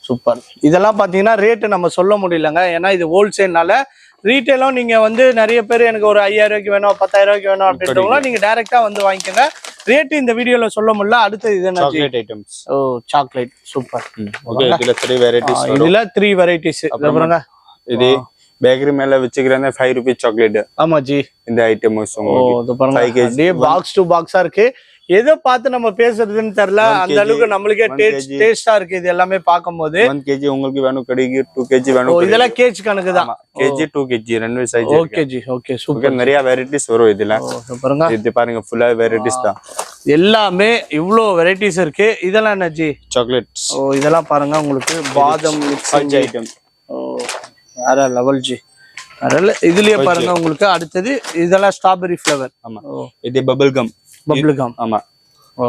சூப்பர். இதெல்லாம் பாத்தீங்கன்னா ரேட் நம்ம சொல்ல முடியலங்க, ஏன்னா இது ஹோல்சேல்னால. ரீட்டைலும் நீங்க வந்து நிறைய பேர் எனக்கு ஒரு 5000 ரூபாய்க்கு வேணும், 10000 ரூபாய்க்கு வேணும் அப்படின்றவங்க நீங்க டைரக்டா வந்து வாங்கிக்கோங்க. ரேட் இந்த வீடியோல சொல்ல முடியல. அடுத்து இது என்ன? Chocolate items. ஓ, சாக்லேட். சூப்பர். ஓகே, இதுல 3 வெரைட்டிஸ் வரும். இதுல 3 வெரைட்டிஸ். பாருங்க, இது பேக்கரி மேல வச்சுக்கிறேன் 5 ரூபாய் சாக்லேட். ஆமா ஜி. இந்த ஐட்டம் இது பாருங்க, அப்படியே பாக்ஸ் டு பாக்ஸா இருக்கு. எதை பார்த்து நம்ம பேசுறதுன்னு தெரியல, அந்த அளவுக்கு நம்மளுக்கே டேஸ்டா இருக்கு இது எல்லாமே பார்க்கும்போது. 1 kg உங்களுக்கு வேணும் கிடைக்கு, 2 kg வேணும். இதெல்லாம் கேஜ் கணக்கு தான். kg 2 kg ரெண்டு சைஸ். ஓகே ஜி, ஓகே சூப்பர். நிறைய வெரைட்டிஸ் வரும் இதுல. பாருங்க, இது பாருங்க ஃபுல்லா வெரைட்டிஸ் தான். எல்லாமே இவ்ளோ வெரைட்டிஸ் இருக்கு. இதெல்லாம் என்ன ஜி? சாக்லேட்ஸ். ஓ, இதெல்லாம் பாருங்க உங்களுக்கு பாதாம் மிக்ஸ் ஐட்டம். ஓ, வேற லெவல் ஜி. இதுலயே பாருங்க உங்களுக்கு அடுத்தது இதெல்லாம் ஸ்ட்ராபெரி ஃப்ளேவர். ஆமா, இது பபிள் கம். Bubble gum. ஆமா,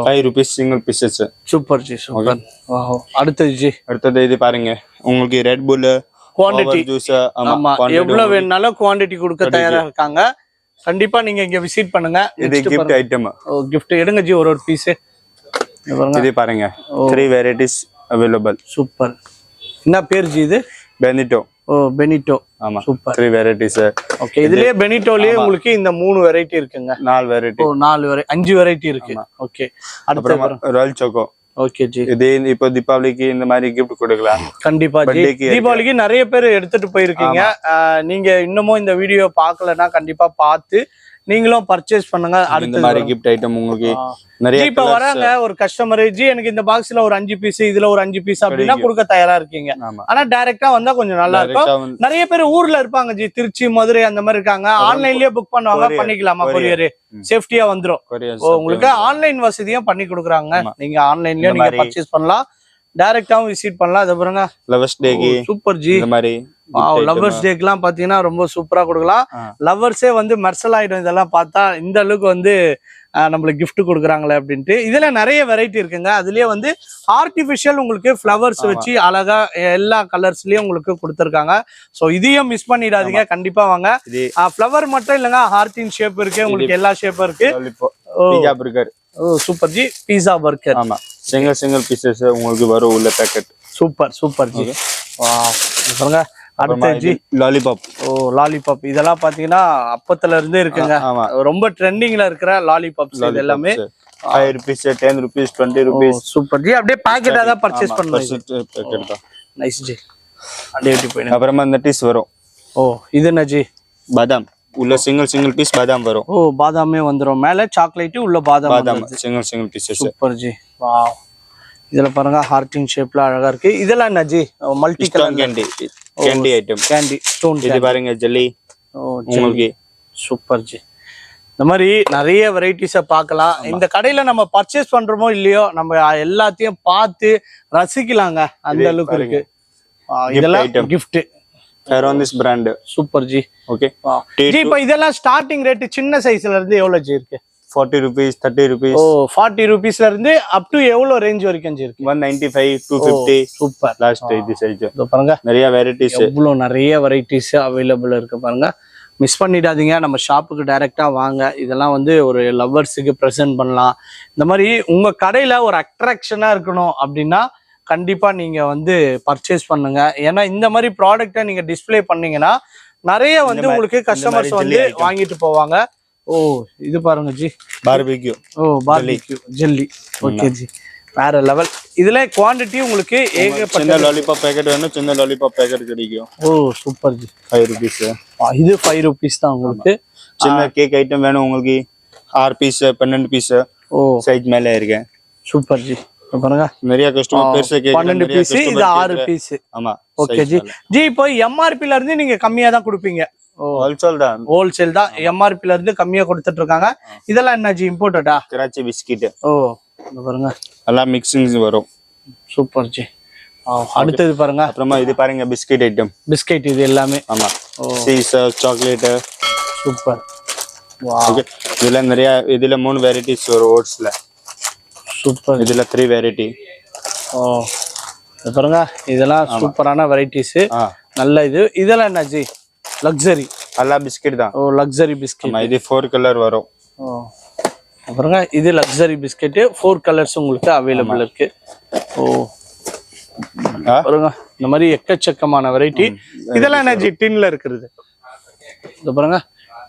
5 rupees சிங்கிள் பீசஸ். சூப்பர் ஜி, சூப்பர். வாவ். அடுத்தது ஜி. அடுத்தது இது பாருங்க உங்களுக்கு ரெட் புல் குவாண்டிட்டி ஜூஸ். ஆமா, எவ்வளவு வேணாலும் குவாண்டிட்டி கொடுக்க தயாரா இருக்காங்க. கண்டிப்பா நீங்க இங்க விசிட் பண்ணுங்க. இது கிஃப்ட் ஐட்டம். ஓ, கிஃப்ட் எடுங்க ஜி, ஒரு பீஸ். இது பாருங்க 3 வெரைட்டிஸ் அவைலபிள். சூப்பர். என்ன பேர் ஜி இது? பெனிட்டோ. ஓ, பெனிட்டோ. ஆமா, சூப்பர். 3 வெரைட்டிஸ். ஓகே, இதுலயே பெனிட்டோலயே உங்களுக்கு இந்த 3 வெரைட்டி இருக்குங்க. 4 வெரைட்டி. ஓ, 5 வெரைட்டி இருக்கு. ஓகே, அடுத்து ராயல் சோகோ. ஓகே ஜி. இது இப்போ தீபாவளிக்கு இந்த மாதிரி கிஃப்ட் கொடுக்கலாம். கண்டிப்பா ஜி. தீபாவளிக்கு நிறைய பேர் எடுத்துட்டு போயிருக்கீங்க. நீங்க இன்னமும் இந்த வீடியோ பார்க்கலன்னா கண்டிப்பா பார்த்து நீங்களும் பர்ச்சேஸ் பண்ணுங்க. அடுத்த மாதிரி கிஃப்ட் ஐட்டம் உங்களுக்கு நிறைய. இப்ப வராங்க ஒரு கஸ்டமர், ஜி எனக்கு இந்த பாக்ஸ்ல ஒரு 5 பீஸ், இதுல ஒரு 5 பீஸ் அப்படின்னா கொடுக்க தயாரா இருக்கீங்க. ஆனா டைரக்டா வந்தா கொஞ்சம் நல்லா இருக்கும். நிறைய பேர் ஊர்ல இருப்பாங்க ஜி, திருச்சி, மதுரை அந்த மாதிரி இருக்காங்க. ஆன்லைன்லயே புக் பண்ணுவாங்க, பண்ணிக்கலாமா? கொரியர் சேஃப்டியா வந்துரும். உங்களுக்கு ஆன்லைன் வசதியும் பண்ணி கொடுக்குறாங்க. நீங்க ஆன்லைன்லயே நீங்க பர்ச்சேஸ் பண்ணலாம், டைரக்டாவும் விசிட் பண்ணலாம். அது பாருங்க, லவர்ஸ் டேக்கு. Super G. இந்த மாதிரி லவர்ஸ் டேக்குலாம் பாத்தீங்கன்னா ரொம்ப சூப்பரா கொடுக்கலாம். லவர்ஸே வந்து மெர்சல் ஆயிடும் இதெல்லாம் பார்த்தா, இந்த அளவுக்கு வந்து நம்மளுக்கு கிஃப்ட் கொடுக்குறாங்களே அப்படின்ட்டு. இதுல நிறைய வெரைட்டி இருக்குங்க. அதுலயே வந்து ஆர்டிபிஷியல் உங்களுக்கு ஃபிளவர்ஸ் வச்சு அழகா எல்லா கலர்ஸ்லயும் உங்களுக்கு கொடுத்துருக்காங்க. ஸோ இதையும் மிஸ் பண்ணிடாதீங்க, கண்டிப்பா வாங்க. ஃபிளவர் மட்டும் இல்லைங்க, ஹார்டின் ஷேப் இருக்கு, உங்களுக்கு எல்லா ஷேப்பும் இருக்கு. Pizza burger. ஓ, சூப்பர் ஜி. Pizza burger. ஆமா, சிங்கிள் பீசஸ் உங்களுக்கு வரும் உள்ள பேக்கெட். சூப்பர் சூப்பர் ஜி. வாவ். பாருங்க, அடுத்து ஜி லாலிபாப். ஓ, லாலிபாப். இதெல்லாம் பாத்தீங்கன்னா அப்பத்துல இருந்தே இருக்குங்க. ரொம்ப ட்ரெண்டிங்ல இருக்கிற லாலிபாப்ஸ் இது எல்லாமே. 5 rupees, 10 rupees, 20 rupees. Super G. அப்படியே பாக்கெட்டா தான் பர்ச்சேஸ் பண்ணலாம். பேக்கெட் தான். Nice G. அப்படியே போயிடுங்க. அப்புறமா நட்டிஸ் வரும். ஓ, இது என்ன ஜி? பாதாம். உள்ள சிங்கிள் பீஸ் பாதாம் வரும். ஓ, பாதாமே வந்துரும். மேல சாக்லேட், உள்ள பாதாம். Single pieces. சூப்பர் ஜி. வாவ். இதுல பாருங்க ஹார்டின் ஷேப்ல அழகா இருக்கு. இதெல்லாம் என்ன G? Multi colour candy item. Candy stone. இது பாருங்க ஜெல்லி. ஓ, உங்களுக்கு சூப்பர் ஜி. இந்த மாதிரி நிறைய வெரைட்டிஸை பார்க்கலாம். இந்த கடையில நம்ம பர்ச்சேஸ் பண்றோமோ இல்லையோ, நம்ம எல்லாத்தையும் பார்த்து ரசிக்கலாங்க, அந்த அளவுக்கு இருக்கு. இதெல்லாம் கிஃப்ட். ஃபெரோனிஸ் பிராண்ட். சூப்பர் ஜி. Okay G. இப்போ இதெல்லாம் ஸ்டார்டிங் ரேட் சின்ன சைஸ்ல இருந்து எவ்வளவு ஜி இருக்கு? 40 rupees, 30 rupees. ஓ, 40 rupeesல இருந்து அப் டு எவ்வளவு ரேஞ்ச் வரைக்கும் இருக்கு? 195, 250. சூப்பர். லாஸ்ட் இது சைஸ். இதோ பாருங்க, நிறைய வெரைட்டிஸ். எவ்வளவு நிறைய வெரைட்டிஸ் அவைலபிள் இருக்கு பாருங்க. மிஸ் பண்ணிடாதீங்க, நம்ம ஷாப்புக்கு டைரக்டா வாங்க. இதெல்லாம் வந்து ஒரு லவ்வர்ஸுக்கு ப்ரெசென்ட் பண்ணலாம். இந்த மாதிரி உங்க கடையில ஒரு அட்ராக்ஷனா இருக்கணும் அப்படின்னா கண்டிப்பா நீங்க வந்து பர்ச்சேஸ் பண்ணுங்க. ஏன்னா இந்த மாதிரி ப்ராடக்ட்டை நீங்க டிஸ்பிளே பண்ணீங்கன்னா நிறைய வந்து உங்களுக்கு கஸ்டமர்ஸ் வந்து வாங்கிட்டு போவாங்க. ஓ, இது பாருங்க ஜி, பார்பிக்யூ. ஓ, பார்பிக்யூ ஜெல்லி. ஓகே ஜி, வேற லெவல். இதுல குவாண்டிட்டி உங்களுக்கு சின்ன லாலிபாப் பேக்கெட் வேணும், சின்ன லாலிபாப் பேக்கெட் கிடைக்கும். ஓ, சூப்பர் ஜி. 5 rupees. இது 5 rupees தான் உங்களுக்கு. சின்ன கேக் ஐட்டம் வேணும் உங்களுக்கு, 6 பீஸ், 12 பீஸ். ஓ, சைஸ் மேல இருக்கு. Super G. பாருங்க, நிறைய கஸ்டமர் பெருசா கேக் 12 பீஸ், இது 6 பீஸ். ஆமா. Okay G. ஜி, இப்போ எம்ஆர்பில இருந்து நீங்க கம்மியா தான் கொடுப்பீங்க. ஹோல்சேல் தான். ஹோல்சேல் தான், எம்ஆர்பில இருந்து கம்மியா கொடுத்துட்டு இருக்காங்க. இதெல்லாம் என்ன ஜி? இம்போர்ட்டடா? கராச்சி பிஸ்கட். ஓ, பாருங்க, எல்லாம் மிக்சிங் வரும். Super G. அடுத்தது பாருங்க அப்புறமா இது பாருங்க பிஸ்கட் ஐட்டம். பிஸ்கெட் இது எல்லாமே. ஆமா, சீஸ், சாக்லேட். சூப்பர். ஓகே, இதுல நிறைய, இதுல 3 வெரைட்டிஸ் வரும் ஓட்ஸ்ல. சூப்பர். இதுல 3 வெரைட்டி. இது பாருங்க, இதெல்லாம் சூப்பரான வெரைட்டிஸ். நல்ல இது. இதெல்லாம் என்னாச்சு? லக்ஸரி. எல்லா பிஸ்கட் தான். Luxury biscuit. ஆமா, இது 4 கலர் வரும். பாருங்க, இது லக்ஸரி பிஸ்கெட். 4 கலர்ஸ் உங்களுக்கு அவைலபிள் இருக்கு. பாருங்க, இந்த மாதிரி எக்கச்சக்கமான வெரைட்டி. இதெல்லாம் என்னாச்சு? டின்ல இருக்குது. இது பாருங்க,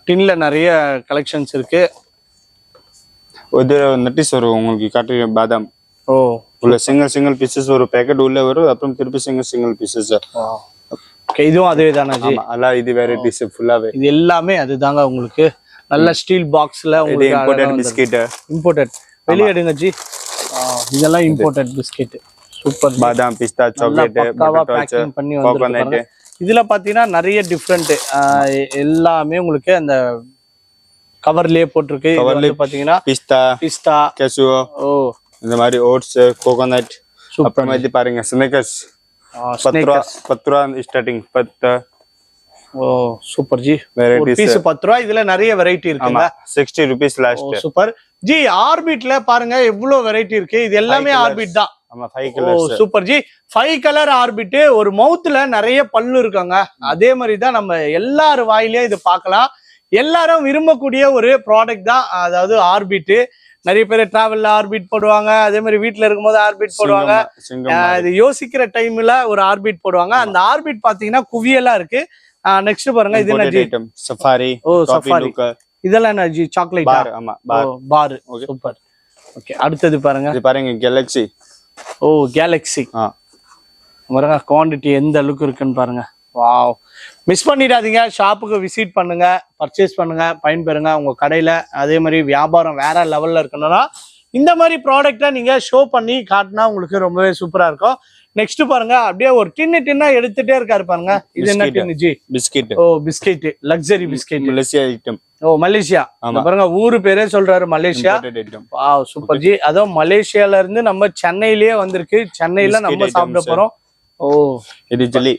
டின்ல நிறைய கலெக்ஷன்ஸ் இருக்கு. இது நட்டிஸ் வரும் உங்களுக்கு, காட்டு பாதாம். உள்ள சிங்கிள் பீசஸ் ஒரு பேக்கெட் உள்ள வரும். அப்புறம் திருப்பி சிங்கிள் பீசஸ். இதுவும் அதே தானே? எல்லாம் இது வெரைட்டிஸ் ஃபுல்லாவே. இது எல்லாமே அதுதாங்க உங்களுக்கு. நல்ல ஸ்டீல் பாக்ஸ்ல உங்களுக்கு இம்போர்ட்டட் பிஸ்கட். இம்போர்ட்டட். வெளிய எடுங்க ஜி. இதெல்லாம் இம்போர்ட்டட் பிஸ்கட். சூப்பர். பாதாம், பிஸ்தா, சாக்லேட், பேக்கிங் பண்ணி வந்திருக்கு. இதுல பாத்தீங்கன்னா நிறைய டிஃபரெண்ட் எல்லாமே உங்களுக்கு அந்த கவர்லயே போட்டிருக்கு. இது பாத்தீங்கன்னா பிஸ்தா, கேஷு, இந்த மாதிரி ஓட்ஸ், கோகோனட். அப்புறமா இது பாருங்க ஸ்னேக்கர்ஸ். 10 ரூபா ஸ்டார்டிங். 10. சூப்பர் ஜி. ஒரு பீஸ் 10 ரூபா. இதுல நிறைய வெரைட்டி இருக்குங்க. 60 rupees லாஸ்ட். சூப்பர் ஜி. ஆர்பிட்ல பாருங்க எவ்வளவு வெரைட்டி இருக்கு. இது எல்லாமே ஆர்பிட் தான். ஆமா, 5 colours. Super G. 5 colour orbit. ஒரு மவுத்ல நிறைய பல்லு இருக்காங்க. அதே மாதிரி தான் நம்ம எல்லார் வாயிலையும் இது பார்க்கலாம். எல்லாரும் விரும்பக்கூடிய ஒரு ப்ராடக்ட் தான். அதாவது ஆர்பிட். நிறைய பேர் டிராவல்ல ஆர்பிட் போடுவாங்க. அதே மாதிரி வீட்டுல இருக்கும்போது ஆர்பிட் போடுவாங்க. இது யோசிக்கிற டைம்ல ஒரு ஆர்பிட் போடுவாங்க. அந்த ஆர்பிட் பாத்தீங்கன்னா குவியலா இருக்கு. நெக்ஸ்ட் பாருங்க, இது என்ன ஜி? சஃபாரி. சஃபாரி. இதெல்லாம் என்ன ஜி? Chocolate bar. ஆமா, பார். சூப்பர். ஓகே, அடுத்தது பாருங்க. இது பாருங்க கேலக்ஸி. கேலக்ஸி. பாருங்க குவாண்டிட்டி எந்த அளவுக்கு இருக்குன்னு பாருங்க. வாவ். மிஸ் பண்ணிடாதீங்க. ஷாப்புக்கு விசிட் பண்ணுங்க, பர்ச்சேஸ் பண்ணுங்க, பயன்பெறுங்க உங்க கடையில. அதே மாதிரி வியாபாரம் வேற லெவல்ல இருக்கணும்னா இந்த மாதிரி ப்ராடக்ட்டை நீங்க ஷோ பண்ணி காட்டினா உங்களுக்கு ரொம்பவே சூப்பரா இருக்கும். நெக்ஸ்ட் பாருங்க, அப்படியே ஒரு டின்னா எடுத்துட்டே இருக்காரு பாருங்க. இது என்ன டின்னு ஜி? Biscuit. Biscuit. Luxury biscuit. Malaysia item. Malaysia. பாருங்க, ஊரு பேரே சொல்றாரு மலேசியா. Wow, super G. அதுவும் மலேசியால இருந்து நம்ம சென்னையிலேயே வந்திருக்கு. சென்னையில நம்ம சாப்பிட போறோம். இது ஜெல்லி.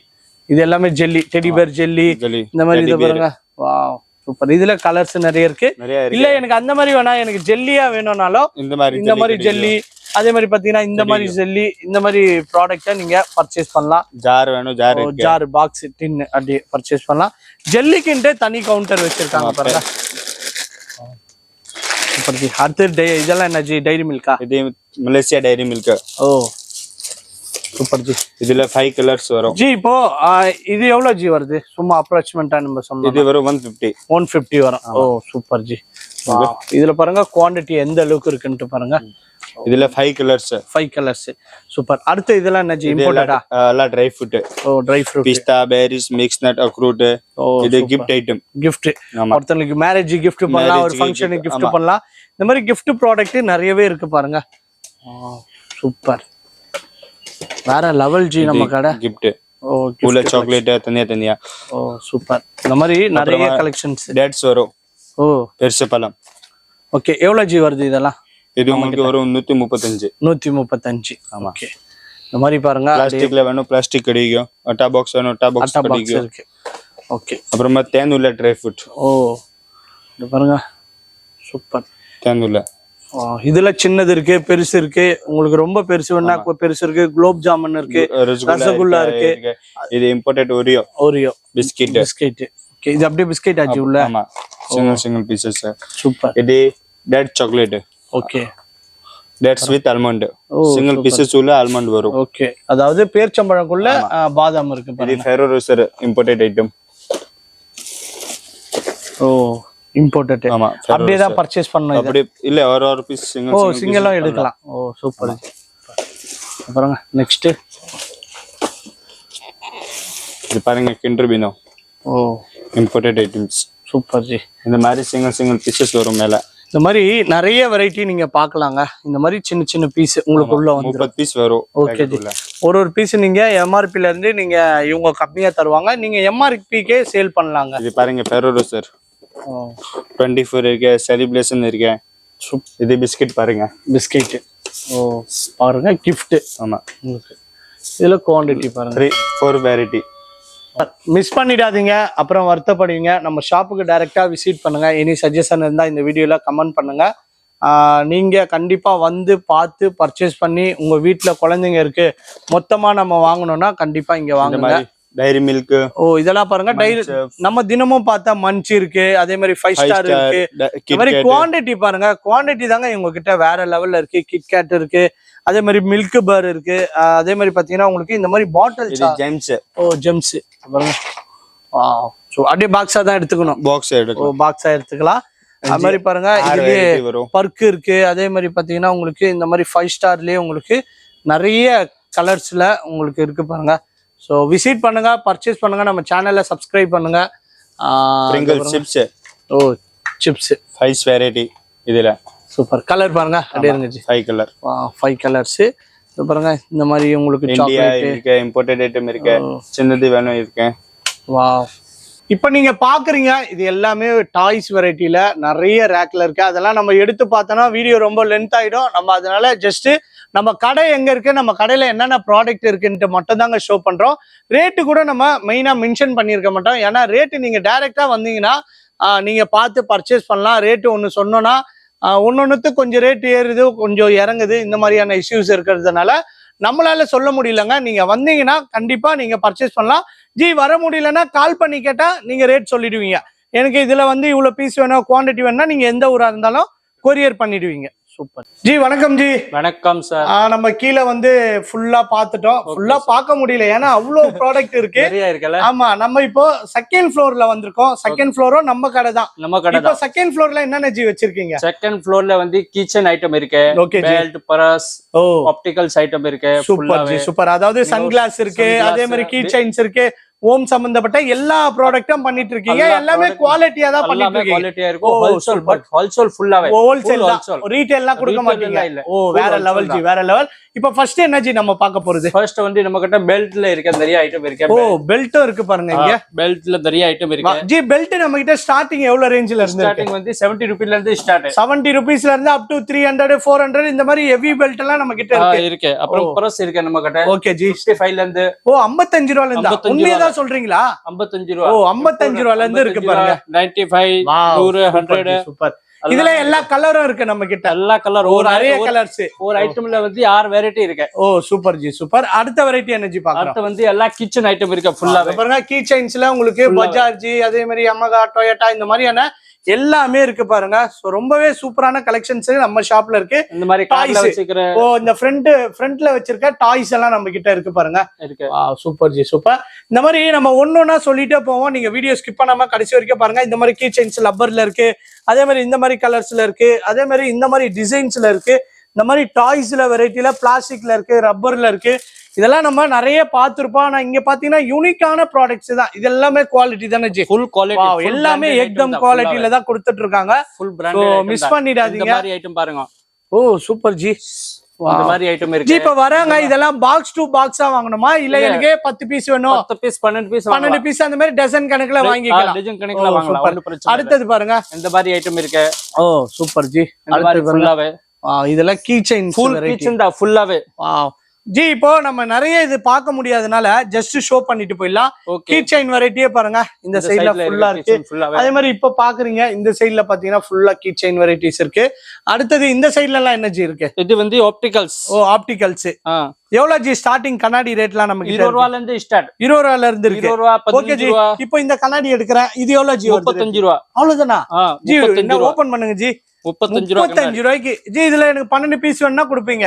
இது எல்லாமே ஜெல்லி. Teddy bear jelly. இந்த மாதிரி இது பாருங்க. Wow, super. இதுல கலர்ஸ் நிறைய இருக்கு. இல்ல எனக்கு அந்த மாதிரி வேணா, எனக்கு ஜெல்லியா வேணும்னாலும் இந்த மாதிரி ஜெல்லி. அதே மாதிரி பாத்தீங்கன்னா இந்த மாதிரி ஜெல்லி, இந்த மாதிரி ப்ராடக்ட்டை நீங்க பர்ச்சேஸ் பண்ணலாம். ஜார் வேணும், ஜார், பாக்ஸ், டின் அப்படி பர்ச்சேஸ் பண்ணலாம். ஜெல்லிக்குன்ட்டு தனி கவுண்டர் வச்சிருக்காங்க பாருங்க. சூப்பர் ஜி. அடுத்து இதெல்லாம் என்ன ஜி? டைரி மில்கா? இது Malaysia dairy milk. Super ji. இதுல 5 கலர்ஸ் வரும் ஜி. இப்போ இது எவ்வளவு ஜி வருது? சும்மா அப்ராக்சிமேட்டா நம்ம சொன்னோம். இது வரும் 150 வரும். சூப்பர் ஜி. இதுல பாருங்க குவாண்டிட்டி எந்த அளவுக்கு இருக்குன்னு பாருங்க. இதுல 5 கலர்ஸ். சூப்பர். அடுத்து இதெல்லாம் என்ன ஜி? இம்போர்ட்டடா? எல்லாம் ட்ரை ஃப்ரூட். Dry fruit. பிஸ்தா, பெரிஸ், மிக்ஸ் நட், அக்ரூட். இது கிஃப்ட் ஐட்டம். கிஃப்ட். ஒருத்தங்களுக்கு மேரேஜ் கிஃப்ட் பண்ணலாம், ஒரு ஃபங்க்ஷனுக்கு கிஃப்ட் பண்ணலாம். இந்த மாதிரி கிஃப்ட் ப்ராடக்ட் நிறையவே இருக்கு பாருங்க. சூப்பர். வேற லெவல் ஜி நம்ம கடை. கிஃப்ட். உள்ள சாக்லேட் தனியா. சூப்பர். இந்த மாதிரி நிறைய கலெக்ஷன்ஸ். டேட்ஸ் வரும். பெருசு பழம். ஓகே, எவ்வளவு ஜி வருது இதெல்லாம்? இது உங்களுக்கு வரும் 135. ஓகே. இந்த மாதிரி பாருங்க. பிளாஸ்டிக்ல வேணும், பிளாஸ்டிக் கிடைக்கும். அட்டா பாக்ஸ் வேணும், அட்டா பாக்ஸ் கிடைக்கும். ஓகே. அப்புறமா தேன் உள்ள ட்ரை ஃப்ரூட். இது பாருங்க. சூப்பர். தேன் உள்ள. இதுல சின்னது இருக்கு, பெருசு இருக்கு. உங்களுக்கு ரொம்ப பெருசு வேணா பெருசு இருக்கு. குலோப் ஜாமுன் இருக்கு, ரசகுல்லா இருக்கு. இது இம்போர்ட்டட் ஓரியோ பிஸ்கட். ஓகே, இது அப்படியே பிஸ்கட் ஆச்சு உள்ள. ஆமா, சிங்கிள் பீசஸ். சூப்பர். இது date chocolate. Okay. Dates with almond. Single pieces உள்ள ஆல்மண்ட் வரும். ஓகே, அதாவது பேர்ச்சம்பழக்குள்ள பாதாம் இருக்கு பாருங்க. இது ferro roster imported item. Imported. ஆமா, அப்படியே தான் பர்ச்சேஸ் பண்ணனும். அப்படியே இல்ல, ஒரு பீஸ் சிங்கிளா எடுக்கலாம். சூப்பர். அப்புறம் நெக்ஸ்ட் இது பாருங்க, kinder Fino. Imported items. Super G. இந்த மாதிரி சிங்கிள் பீசஸ் வரும் மேல. இந்த மாதிரி நிறைய வெரைட்டி நீங்க பாக்கலாங்க. இந்த மாதிரி சின்ன பீஸ் உங்களுக்கு உள்ள வந்து 30 பீஸ் வரும். Okay G. ஒரு பீஸ் நீங்க எம்ஆர்பில இருந்து நீங்க இவங்க கம்மியா தருவாங்க. நீங்க எம்ஆர்பிக்கே சேல் பண்ணலாங்க. இது பாருங்க, ஃபெரோ ரோசர் 24 இருக்கு, செலிப்ரேஷன் இருக்கு. இது பிஸ்கட் பாருங்க. பிஸ்கட். பாருங்க, கிஃப்ட். ஆமா, இதுல குவாண்டிட்டி பாருங்க 3-4 வெரைட்டி. மிஸ் பண்ணிடாதீங்க, அப்புறம் வருத்தப்படுவீங்க. நம்ம ஷாப்புக்கு டைரக்டா விசிட் பண்ணுங்க. எனி சஜஷன் இருந்தா இந்த வீடியோல கமெண்ட் பண்ணுங்க. நீங்க கண்டிப்பா வந்து பார்த்து பர்ச்சேஸ் பண்ணி உங்க வீட்டுல குழந்தைங்க இருக்கு மொத்தமா நம்ம வாங்கணும்னா கண்டிப்பா இங்க வாங்குங்க. Diary milk. ஓ இதெல்லாம் பாருங்க, டைரி நம்ம தினமும் பார்த்தா மன்ச் இருக்கு, அதே மாதிரி 5 ஸ்டார் இருக்கு. இந்த மாதிரி குவாண்டிட்டி பாருங்க, குவாண்டிட்டி தாங்க இவங்க கிட்ட வேற லெவல்ல இருக்கு. கிட்கேட் இருக்கு, அதே மாதிரி மில்க் பார் இருக்கு, அதே மாதிரி பாத்தீங்கன்னா உங்களுக்கு இந்த மாதிரி பாட்டில் ஜெம்ஸ். ஓ ஜெம்ஸ் பாருங்க. சோ அப்படியே பாக்ஸா தான் எடுத்துக்கணும். பாக்ஸ் எடுக்கலாம். ஓ பாக்ஸா எடுத்துக்கலாம். அது மாதிரி பாருங்க, இதுலயே பர்க் இருக்கு. அதே மாதிரி பாத்தீங்கன்னா உங்களுக்கு இந்த மாதிரி 5 ஸ்டார்லயே உங்களுக்கு நிறைய கலர்ஸ்ல உங்களுக்கு இருக்கு பாருங்க. ஸோ விசிட் பண்ணுங்க, பர்ச்சேஸ் பண்ணுங்க, நம்ம சேனலை சப்ஸ்கிரைப் பண்ணுங்க. சிப்ஸ். ஓ சிப்ஸ் 5 வெரைட்டி இதுல. சூப்பர். கலர் பாருங்க அப்படியே இருந்துச்சு. 5 கலர். 5 கலர்ஸ். இது பாருங்க, இந்த மாதிரி உங்களுக்கு இந்தியா இருக்கு, இம்போர்ட்டட் ஐட்டம் இருக்கு, சின்னது வேணும் இருக்கு. வாவ். இப்போ நீங்க பாக்குறீங்க இது எல்லாமே டாய்ஸ் வெரைட்டில நிறைய ரேக்ல இருக்கு. அதெல்லாம் நம்ம எடுத்து பார்த்தோம்னா வீடியோ ரொம்ப லென்த் ஆயிடும். நம்ம அதனால ஜஸ்ட் நம்ம கடை எங்க இருக்கு, நம்ம கடையில என்னென்ன ப்ராடக்ட் இருக்குன்ட்டு மட்டும் தாங்க ஷோ பண்றோம். ரேட்டு கூட நம்ம மெயினா மென்ஷன் பண்ணியிருக்க மாட்டோம். ஏன்னா ரேட்டு நீங்க டைரக்டா வந்தீங்கன்னா நீங்க பார்த்து பர்ச்சேஸ் பண்ணலாம். ரேட்டு ஒன்று சொன்னோன்னா ஒன்னொன்னுக்கு கொஞ்சம் ரேட் ஏறுது, கொஞ்சம் இறங்குது, இந்த மாதிரியான இஷ்யூஸ் இருக்கிறதுனால நம்மளால சொல்ல முடியலங்க. நீங்க வந்தீங்கன்னா கண்டிப்பா நீங்க பர்ச்சேஸ் பண்ணலாம். ஜி வர முடியலன்னா கால் பண்ணி கேட்டா நீங்க ரேட் சொல்லிடுவீங்க. எனக்கு இதுல வந்து இவ்வளவு பீஸ் வேணும், குவான்டிட்டி வேணும்னா நீங்க எந்த ஊரா இருந்தாலும் கொரியர் பண்ணிடுவீங்க. Super G. வணக்கம் ஜி. வணக்கம் சார். நம்ம கீழே வந்து ஃபுல்லா பாத்துட்டோம். ஃபுல்லா பார்க்க முடியல, ஏன்னா அவ்வளவு ப்ராடக்ட் இருக்கு. ஆமா, நம்ம இப்போ செகண்ட் ஃப்ளோர்ல வந்திருக்கோம். செகண்ட் ஃப்ளோரும் நம்ம கடை தான். நம்ம கடை தான். செகண்ட் ஃப்ளோர்ல என்னென்ன ஜி வச்சிருக்கீங்க? செகண்ட் ஃப்ளோர்ல வந்து கிச்சன் ஐட்டம் இருக்கு, பெல்ட், பர்ஸ், ஆப்டிகல்ஸ் ஐட்டம் இருக்கு. சூப்பர் ஜி சூப்பர். அதாவது சன்கிளாஸ் இருக்கு, அதே மாதிரி கீ செயின்ஸ் இருக்கு, ஓம் சம்பந்தப்பட்ட எல்லா ப்ராடக்ட்டும் பண்ணிட்டு இருக்கீங்க. எல்லாமே குவாலிட்டியா தான் பண்ணிட்டு இருக்கீங்க. குவாலிட்டியா இருக்கும். ஹோல்சேல், பட் ஹோல்சேல் ஃபுல்லாவே. ஹோல்சேல் தான், ரீட்டைல்லாம் கொடுக்க மாட்டீங்க. ஓ வேற லெவல் ஜி, வேற லெவல். இப்போ ஃபர்ஸ்ட் என்ன ஜி நம்ம பார்க்க போறது? ஃபர்ஸ்ட் வந்து நம்ம கிட்ட பெல்ட்ல இருக்க நிறைய ஐட்டம் இருக்கு. ஓ பெல்ட்டும் இருக்கு பாருங்க. இங்க பெல்ட்ல நிறைய ஐட்டம் இருக்கு ஜி. பெல்ட் நம்ம கிட்ட ஸ்டார்டிங் எவ்வளவு ரேஞ்சில இருந்து? ஸ்டார்டிங் வந்து 70 ரூபீஸ்ல இருந்து ஸ்டார்ட். 70 ரூபீஸ்ல இருந்து அப் டு 300 400 இந்த மாதிரி ஹெவி பெல்ட் எல்லாம் நம்ம கிட்ட இருக்கு. அப்புறம் பர்ஸ் இருக்கு நம்ம கிட்ட. Okay G. 65ல இருந்து. ஓ 55 ரூபாயில இருந்து. உண்மையா தான் சொல்றீங்களா? 55 ரூபாய். ஓ 55 ரூபாயில இருந்து இருக்கு பாருங்க. 95, 100, 100. சூப்பர். இதுல எல்லா கலரும் இருக்கு நம்ம கிட்ட. எல்லா கலர், ஒரு நிறைய கலர்ஸ். ஒரு ஐட்டம்ல வந்து 6 வெரைட்டி இருக்கு. ஓ சூப்பர் ஜி சூப்பர். அடுத்த வெரைட்டி என்ன ஜி பாக்குறோம்? அடுத்து வந்து எல்லா கிச்சன் ஐட்டம் இருக்கு ஃபுல்லா. பாருங்க கீ செயின்ஸ்ல உங்களுக்கு பஜாஜ், அதே மாதிரி யமகா, டொயோட்டா இந்த மாதிரியான எல்லாமே இருக்கு பாருங்க. சோ ரொம்பவே சூப்பரான கலெக்ஷன்ஸ் நம்ம ஷாப்ல இருக்கு. இந்த மாதிரி கார்ல வச்சிருக்கிற ஓ இந்த ஃப்ரண்ட்ல வச்சிருக்க டாய்ஸ் எல்லாம் நம்ம கிட்ட இருக்கு பாருங்க. இருக்கு. சூப்பர் ஜி சூப்பர். இந்த மாதிரி நம்ம ஒன்னொன்னா சொல்லிட்டே போவோம். நீங்க வீடியோ ஸ்கிப் பண்ணாம கடைசி வரைக்கும் பாருங்க. இந்த மாதிரி கீ செயின்ஸ் லப்பர்ல இருக்கு, அதே மாதிரி இந்த மாதிரி கலர்ஸ்ல இருக்கு, அதே மாதிரி இந்த மாதிரி டிசைன்ஸ்ல இருக்கு, இந்த மாதிரி டாய்ஸ்ல வெரைட்டில பிளாஸ்டிக்ல இருக்கு, ரப்பர்ல இருக்கு. இதெல்லாம் நம்ம நிறைய பார்த்திருப்போம். ஆனா இங்க பாத்தீங்கன்னா யூனிக்கான ப்ராடக்ட்ஸ் தான். இது எல்லாமே குவாலிட்டி தானே ஜி? Full quality. எல்லாமே ஏக்தம் குவாலிட்டில தான் கொடுத்துட்டு இருக்காங்க. Full branded. மிஸ் பண்ணிடாதீங்க. இந்த மாதிரி ஐட்டம் பாருங்க. ஓ சூப்பர் ஜி. இந்த மாதிரி ஐட்டம் இருக்கு ஜி. இப்ப வராங்க இதெல்லாம் பாக்ஸ் டு பாக்ஸா வாங்கணுமா, இல்ல எனக்கு 10 பீஸ் வேணும், 10 பீஸ் 12 பீஸ் 12 பீஸ் அந்த மாதிரி டசன் கணக்குல வாங்கிக்கலாம். டஜன் கணக்குல வாங்கலாம், ஒண்ணும் பிரச்சனை இல்ல. அடுத்து பாருங்க இந்த மாதிரி ஐட்டம் இருக்கு. ஓ சூப்பர் ஜி. இந்த மாதிரி ஃபுல்லாவே. இதெல்லாம் கீ செயின் ஃபுல் கிச்சன் தான் ஃபுல்லாவே. Wow G. இப்போ நம்ம நிறைய இது பார்க்க முடியாதனால ஜஸ்ட் ஷோ பண்ணிட்டு போயிடலாம். கீ செயின் வெரைட்டியே பாருங்க இந்த சைடுல ஃபுல்லா இருக்கு. அதே மாதிரி இப்போ பாக்குறீங்க இந்த சைடுல பாத்தீங்கன்னா ஃபுல்லா கீ செயின் வெரைட்டிஸ் இருக்கு. அடுத்தது இந்த சைடுல எல்லாம் என்ன ஜி இருக்கு? இது வந்து ஆப்டிகல்ஸ். ஓ ஆப்டிகல்ஸ். எவ்வளவு ஜி ஸ்டார்டிங் கண்ணாடி ரேட்லாம் நமக்கு? 20 ரூபாயில இருந்து ஸ்டார்ட். 20 ரூபாயில இருந்து இருக்கு. 20 ரூபா, 15 ரூபா. இப்போ இந்த கண்ணாடி எடுக்கிறேன், இது எவ்வளவு ஜி? 35 ரூபா. அவ்வளவுதானா ஜி? 35 ரூபா. ஓபன் பண்ணுங்க ஜி. 35 ரூபாய்க்கு ஜி. இதுல எனக்கு 12 பீஸ் வேணும்னா கொடுப்பீங்க.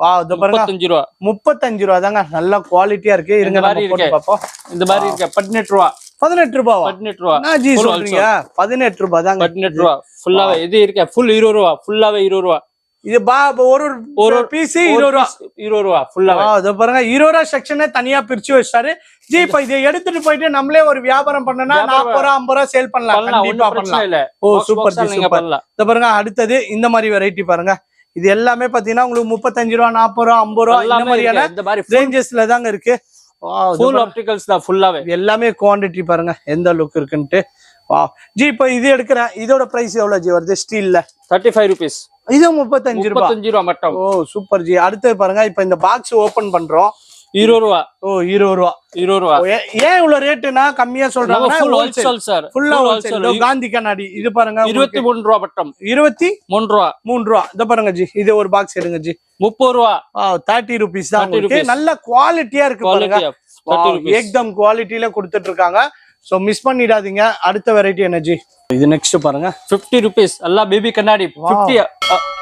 வா இது பாருங்க 35 ரூபா. 35 ரூபா தாங்க. நல்ல குவாலிட்டியா இருக்கு. இருங்க நம்ம போட்டு பாப்போம். இந்த மாதிரி இருக்கு. 18 ரூபா. 18 ரூபாவா? 18 ரூபா. நான் ஜி சொல்றீங்க 18 ரூபா தாங்க. 18 ரூபா ஃபுல்லாவே. இது இருக்கு ஃபுல் 20 ரூபா. ஃபுல்லாவே 20 ரூபா. இது ஒரு பீஸ் 20 ரூபா. 20 ரூபா ஃபுல்லாவே. இது பாருங்க 20 ரூபா செக்ஷனே தனியா பிரிச்சு வச்சாரு ஜி. இப்ப இதை எடுத்துட்டு போயிட்டு நம்மளே ஒரு வியாபாரம் பண்ணனா 40 ரூபா 50 ரூபா சேல் பண்ணலாம். கண்டிப்பா பண்ணலாம். ஓ சூப்பர் ஜி சூப்பர். இது பாருங்க அடுத்தது இந்த மாதிரி வெரைட்டி பாருங்க. இது எல்லாமே பாத்தீங்கன்னா உங்களுக்கு 35 ரூபா, 40 ரூபா, 50 ரூபா இந்த மாதிரியான ரேஞ்சஸ்ல தாங்க இருக்கு. ஃபுல் ஆப்டிகல்ஸ் தான் ஃபுல்லாவே. எல்லாமே குவாண்டிட்டி பாருங்க எந்த லுக் இருக்குன்ட்டு. வா ஜி. இப்ப இது எடுக்கிறேன், இதோட பிரைஸ் எவ்வளவு ஜி வருது ஸ்டீல்ல? 35 ரூபீஸ். இது 35 ரூபா. 35 ரூபா மட்டும். ஓ சூப்பர் ஜி. அடுத்து பாருங்க இப்ப இந்த பாக்ஸ் ஓபன் பண்றோம். இருபது ரூபா ஓ 20 ரூபா. ஏன் இவ்வளவு ரேட்டுனா கம்மியா சொல்றாங்க? ஃபுல் ஹோல்சேல் சார், ஃபுல்லா ஹோல்சேல். காந்தி கண்ணாடி இது பாருங்க 23 ரூபா பட்டம், 23 ரூபா. ரூபா. இத பாருங்க ஜி, இது ஒரு பாக்ஸ் எடுங்க ஜி, 30 ரூபா. 30 rupees தான் உங்களுக்கு. நல்ல குவாலிட்டியா இருக்கு பாருங்க, ஏக்தம் குவாலிட்டில கொடுத்துட்டு இருக்காங்க. சோ மிஸ் பண்ணிடாதீங்க. அடுத்த வெரைட்டி என்ன ஜி? இது நெக்ஸ்ட் பாருங்க 50 rupees எல்லா பேபி கண்ணாடி 50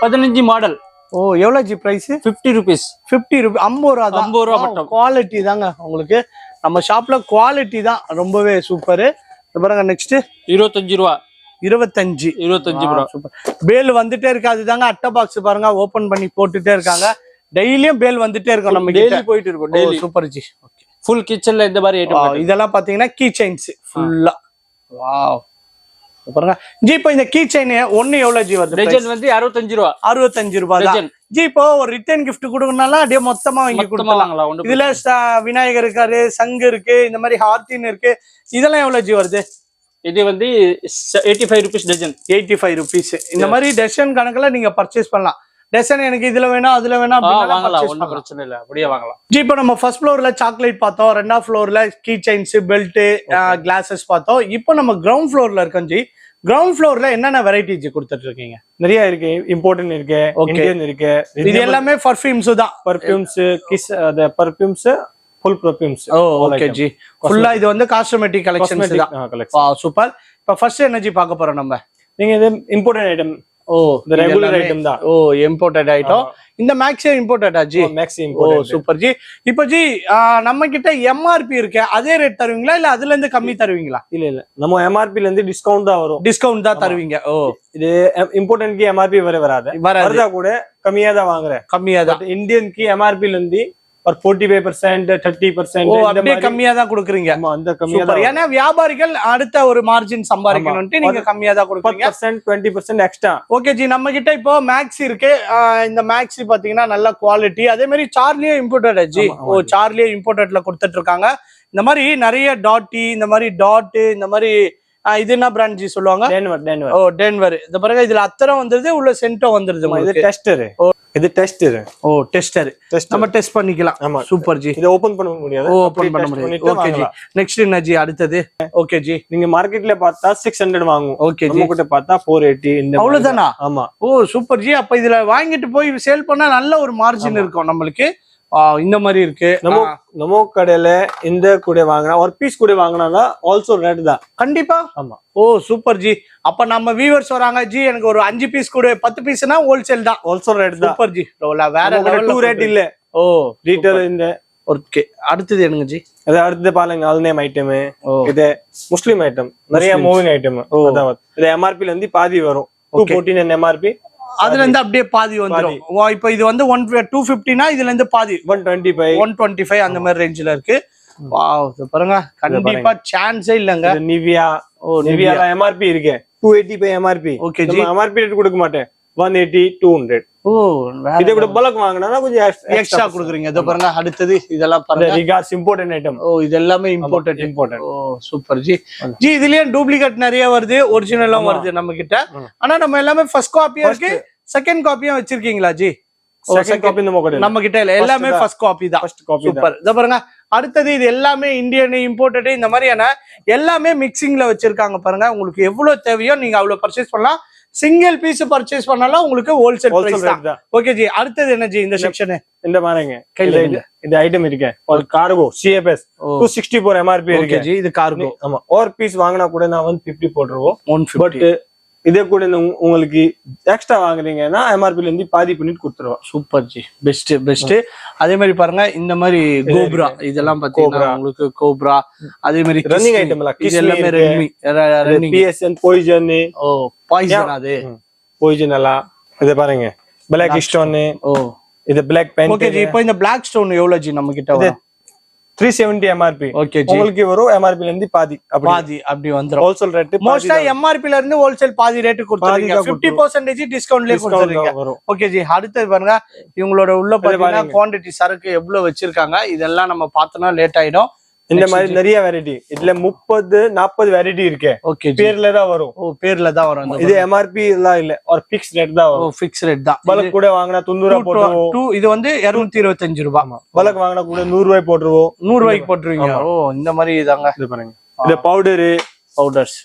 15 மாடல். ஓ எவ்வளவு ஜி பிரைஸ்? 50 rupees. 50 rupees, 50 ரூபா தான். 50 ரூபா மட்டும். குவாலிட்டி தாங்க உங்களுக்கு, நம்ம ஷாப்ல குவாலிட்டி தான், ரொம்பவே சூப்பர். பாருங்க நெக்ஸ்ட் 25 ரூபா. 25 ரூபா. சூப்பர். பேல் வந்துட்டே இருக்கு. அதுதாங்க அட்டை பாக்ஸ் பாருங்க, ஓபன் பண்ணி போட்டுட்டே இருக்காங்க. டெய்லியும் பேல் வந்துட்டே இருக்கும், நம்ம டெய்லி போயிட்டு இருக்கோம் டெய்லி. சூப்பர் ஜி. ஓகே, ஃபுல் கிச்சன்ல இந்த மாதிரி ஐட்டம். இதெல்லாம் பாத்தீங்கன்னா கீ செயின்ஸ் ஃபுல்லா. வாவ் பாருங்க ஜி. இப்போ இந்த கீ செயின் ஒன்னு எவ்வளவு ஜி வருது? டஜன் வந்து 65 ரூபா. 65 ரூபாய் தான் ஜி. இப்போ ஒரு ரிட்டர்ன் gift கொடுக்கணும்னாலும் அப்படியே மொத்தமா வாங்கி கொடுக்கலாம். இதுல விநாயகர் இருக்காரு, சங்கு இருக்கு, இந்த மாதிரி ஹார்டின் இருக்கு. இதெல்லாம் எவ்வளவு ஜி வருது? இது வந்து 85 rupees டஜன். 85 rupees. இந்த மாதிரி டஜன் கணக்குல நீங்க பர்ச்சேஸ் பண்ணலாம். டசன் எனக்கு இதுல வேணும் அதுல வேணும் வாங்கலாம், ஒன்றும் பிரச்சனை இல்லை, அப்படியே வாங்கலாம் ஜி. இப்போ நம்ம ஃபர்ஸ்ட் ஃப்ளோர்ல சாக்லேட் பார்த்தோம், ரெண்டாவது ஃப்ளோர்ல கீ செயின்ஸ், பெல்ட், கிளாஸஸ் பார்த்தோம். இப்போ நம்ம கிரவுண்ட் ஃப்ளோர்ல இருக்கோம் ஜி. கிரவுண்ட் ஃப்ளோர்ல என்னென்ன வெரைட்டி ஜி கொடுத்துட்டு இருக்கீங்க? நிறைய இருக்கு, இம்போர்ட்டன்ட் இருக்கு, இந்தியன் இருக்கு. இது எல்லாமே பர்ஃபியூம்ஸ் தான். பர்ஃபியூம்ஸ், கிஸ் அத பர்ஃபியூம்ஸ், ஃபுல் பர்ஃபியூம்ஸ். ஓகே ஜி. ஃபுல்லா இது வந்து காஸ்மெட்டிக் கலெக்ஷன்ஸ் தான். Wow super. இப்போ ஃபர்ஸ்ட் என்ன ஜி பார்க்க போறோம் நம்ம? நீங்க இது இம்போர்ட்டன்ட் ஐட்டம். இந்த ரெகுலர் ஐட்டம் தான். Imported item. இந்த மேக்ஸே இம்போர்ட்டடா ஜி? Maxi imported. சூப்பர் ஜி. இப்போ ஜி நம்ம கிட்ட எம்ஆர்பி இருக்கு, அதே ரேட் தருவீங்களா இல்ல அதுல இருந்து கம்மி தருவீங்களா? இல்ல நம்ம எம்ஆர்பி ல இருந்து டிஸ்கவுண்ட் தான் வரும். டிஸ்கவுண்ட் தான் தருவீங்க. இது இம்போர்ட்டன்ட்க்கு எம்ஆர்பி வராது. வரதா கூட கம்மியா தான் வாங்குறேன். கம்மியா தான். இந்தியன்க்கு எம்ஆர்பி ல இருந்து ஒரு 45%, 30% அப்படியே கம்மியா தான் கொடுக்குறீங்க. அந்த கம்மியா தான். ஏன்னா வியாபாரிகள் அடுத்த ஒரு மார்ஜின் சம்பாதிக்கணும்னு நீங்க கம்மியா தான் கொடுக்குறீங்க. 10%, 20% எக்ஸ்ட்ரா. Okay G. நம்ம கிட்ட இப்போ மேக்ஸி இருக்கு. இந்த மேக்ஸி பாத்தீங்கன்னா நல்ல குவாலிட்டி. அதே மாதிரி சார்லியே இம்போர்ட்டட் ஜி. சார்லியே இம்போர்ட்டட்ல கொடுத்துட்டு இருக்காங்க. இந்த மாதிரி நிறைய டாட்டி, இந்த மாதிரி டாட், இந்த மாதிரி இது என்ன பிராண்ட் ஜி சொல்லுவாங்க? டென்வர். டென்வர். இந்த பாருங்க இதுல அத்தரம் வந்துருது, உள்ள சென்டோ வந்துருது. இது டெஸ்டர். இது டெஸ்டர். டெஸ்டர். நம்ம டெஸ்ட் பண்ணிக்கலாம். Super G. இத ஓபன் பண்ண முடியாது. ஓபன் பண்ண முடியாது. Okay G. நெக்ஸ்ட் என்ன ஜி அடுத்தது? Okay G. நீங்க மார்க்கெட்ல பார்த்தா 600 வாங்குவோம். Okay G. நம்ம கிட்ட பார்த்தா 480 இந்த அவ்வளவுதானா? ஆமா. Super G. அப்ப இதுல வாங்கிட்டு போய் சேல் பண்ணா நல்ல ஒரு மார்ஜின் இருக்கும் நம்மளுக்கு. இந்த மாதிரி இருக்கு. நம்ம கடையில இந்த கூட வாங்கினா ஒரு பீஸ் கூட வாங்கினா ஆல்சோ ரேட் தான். கண்டிப்பா. ஆமா. Super G. அப்ப நம்ம வியூவர்ஸ் வராங்க ஜி, எனக்கு ஒரு 5 பீஸ் கூட 10 பீஸ்னா ஹோல்சேல் தான். ஆல்சோ ரேட் தான். Super G. வேற லெவல்ல 2 ரேட் இல்ல. ரீட்டைல் இந்த. ஓகே. அடுத்தது என்னங்க ஜி? அது அடுத்து பாருங்க ஆல்நேம் ஐட்டம். இது முஸ்லிம் ஐட்டம், நிறைய மூவிங் ஐட்டம். அதாவது இது எம்ஆர்பி ல இருந்து பாதி வரும். 214 எம்ஆர்பி. அதுல இருந்து அப்படியே பாதி வந்துரும். இப்போ இது வந்து 250னா இதுல இருந்து பாதி 125 அந்த மாதிரி ரேஞ்சில இருக்கு. வாவ் பாருங்க, கண்டிப்பா சான்ஸே இல்லங்க. நிவியா எம்ஆர்பி இருக்கு 285 MRP. Okay G. MRP rate கொடுக்க மாட்டேன். 180, 200. இதை கூட பல்க் வாங்கினா கொஞ்சம் எக்ஸ்ட்ரா கொடுக்குறீங்க. இதோ பாருங்க அடுத்தது இதெல்லாம் பாருங்க. Records important item. இது எல்லாமே இம்போர்ட்டட். சூப்பர் ஜி. ஜி இதுலயே டூப்ளிகேட் நிறைய வருது, ஒரிஜினலும் வருது நம்ம கிட்ட. ஆனா நம்ம எல்லாமே ஃபர்ஸ்ட் காப்பியா இருக்கு, செகண்ட் காப்பியும் வச்சிருக்கீங்களா ஜி? செகண்ட் காப்பி நம்ம கிட்ட இல்ல, எல்லாமே ஃபர்ஸ்ட் காப்பி தான். சூப்பர். இதோ பாருங்க அடுத்தது இது எல்லாமே இந்தியன் இம்போர்ட்டட். இந்த மாதிரியான எல்லாமே மிக்சிங்ல வச்சிருக்காங்க பாருங்க. உங்களுக்கு எவ்வளவு தேவையோ நீங்க அவ்வளவு பர்ச்சேஸ் பண்ணலாம். சிங்கிள் பீஸ் பர்ச்சேஸ் பண்ணாலும் உங்களுக்கு ஹோல்சேல் பிரைஸ் தான். Okay G. அடுத்தது என்ன ஜி இந்த செக்ஷன்? இந்த பாருங்க இந்த ஐட்டம் இருக்கு. ஒரு கார்கோ CFS 264 எம்ஆர்பி இருக்கு ஜி. இது கார்கோ. ஆமா. ஒரு பீஸ் வாங்கினா கூட நான் 150 போட்டுருவோம். 150. பட் இதே கூட உங்களுக்கு எக்ஸ்ட்ரா வாங்குறீங்கன்னா எம்ஆர்பி ல இருந்து பாதி பண்ணிட்டு கொடுத்துருவோம். Super G. பெஸ்ட். அதே மாதிரி பாருங்க இந்த மாதிரி கோப்ரா இதெல்லாம் பாத்தீங்கன்னா உங்களுக்கு கோப்ரா. அதே மாதிரி ரன்னிங் ஐட்டம் எல்லாம் இது எல்லாமே ரன்னிங். PSN poison. பாய்சன். அது பாய்சன் எல்லாம் இத பாருங்க. Black Stone. இது Black Paint. Okay G. இப்போ இந்த Black Stone எவ்வளவு ஜி நம்ம கிட்ட வரும்? 370 எம்ஆர்பி. Okay G. உங்களுக்கு வரும் எம்ஆர்பி ல இருந்து பாதி அப்படி வந்துரும். ஹோல்சேல் ரேட் மோஸ்டா எம்ஆர்பி ல இருந்து ஹோல்சேல் பாதி ரேட் கொடுத்துறீங்க. 50% டிஸ்கவுண்ட்லயே கொடுத்துறீங்க. ஓகே ஜி. அடுத்து பாருங்க இவங்களோட உள்ள பாத்தீங்கன்னா குவாண்டிட்டி சரக்கு எவ்வளவு வச்சிருக்காங்க. இதெல்லாம் நம்ம பார்த்தோம்னா லேட் ஆயிடும். இந்த மாதிரி நிறைய வெரைட்டி இதுல 30-40 வெரைட்டி இருக்கு ஓகே பேர்ல தான் வரும் ஓ பேர்ல தான் வரும் இது எம்ஆர்பி எல்லாம் இல்ல ஒரு பிக்ஸ் ரேட் தான் ஓ வரும் ஃபிக்ஸ் ரேட் தான் பல்க் கூட வாங்கினா 90 ரூபாய் போட்டுருவோம் இது வந்து 225 ரூபாய் பல்க் வாங்கினா கூட 100 ரூபாய் போட்டுருவோம் 100 ரூபாய்க்கு போட்டுருவீங்க ஓ இந்த மாதிரி இதாங்க இது பாருங்க இது powder powders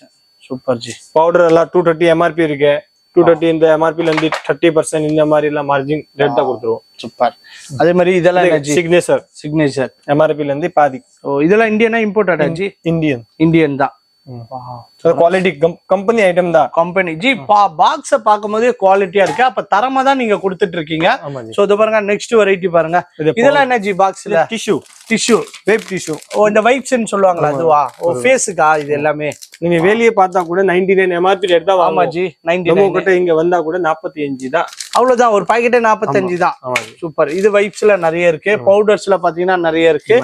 super G powder எல்லாம் 230 எம்ஆர்பி இருக்கு 230 இந்த எம்ஆர்பில இருந்து 30% இந்த மாதிரி எல்லாம் மார்ஜின் ரேட் தான் கொடுத்துருவோம் சூப்பர் அதே மாதிரி இதெல்லாம் என்ன ஜி சிக்னேச்சர் எம்ஆர்பில இருந்து பாதி ஓ இதெல்லாம் இந்தியனா இம்போர்ட்டடா ஜி இந்தியன் தான் குவாலிட்டி கம்பெனி ஐட்டம் தான் கம்பெனி ஜி பாக்ஸ பாக்கும்போது குவாலிட்டியா இருக்கு அப்ப தரமா தான் நீங்க கொடுத்துட்டு இருக்கீங்க சோ இது பாருங்க நெக்ஸ்ட் வெரைட்டி பாருங்க இதெல்லாம் என்ன ஜி பாக்ஸ்ல டிஷ்யூ வேப் டிஷ்யூ ஓ இந்த வைப்ஸ்ன்னு சொல்லுவாங்களா அதுவா ஓ ஃபேஸுக்கா இது எல்லாமே நீங்க வெளியே பார்த்தா கூட 99 எம்ஆர்பி ரேட் தான் ஆமா ஜி 99 கிட்ட இங்க வந்தா கூட 45 தான் அவ்வளவுதான் ஒரு பாக்கெட்டே 45 தான் சூப்பர் இது வைப்ஸ்ல நிறைய இருக்கு பவுடர்ஸ்ல பாத்தீங்கன்னா நிறைய இருக்கு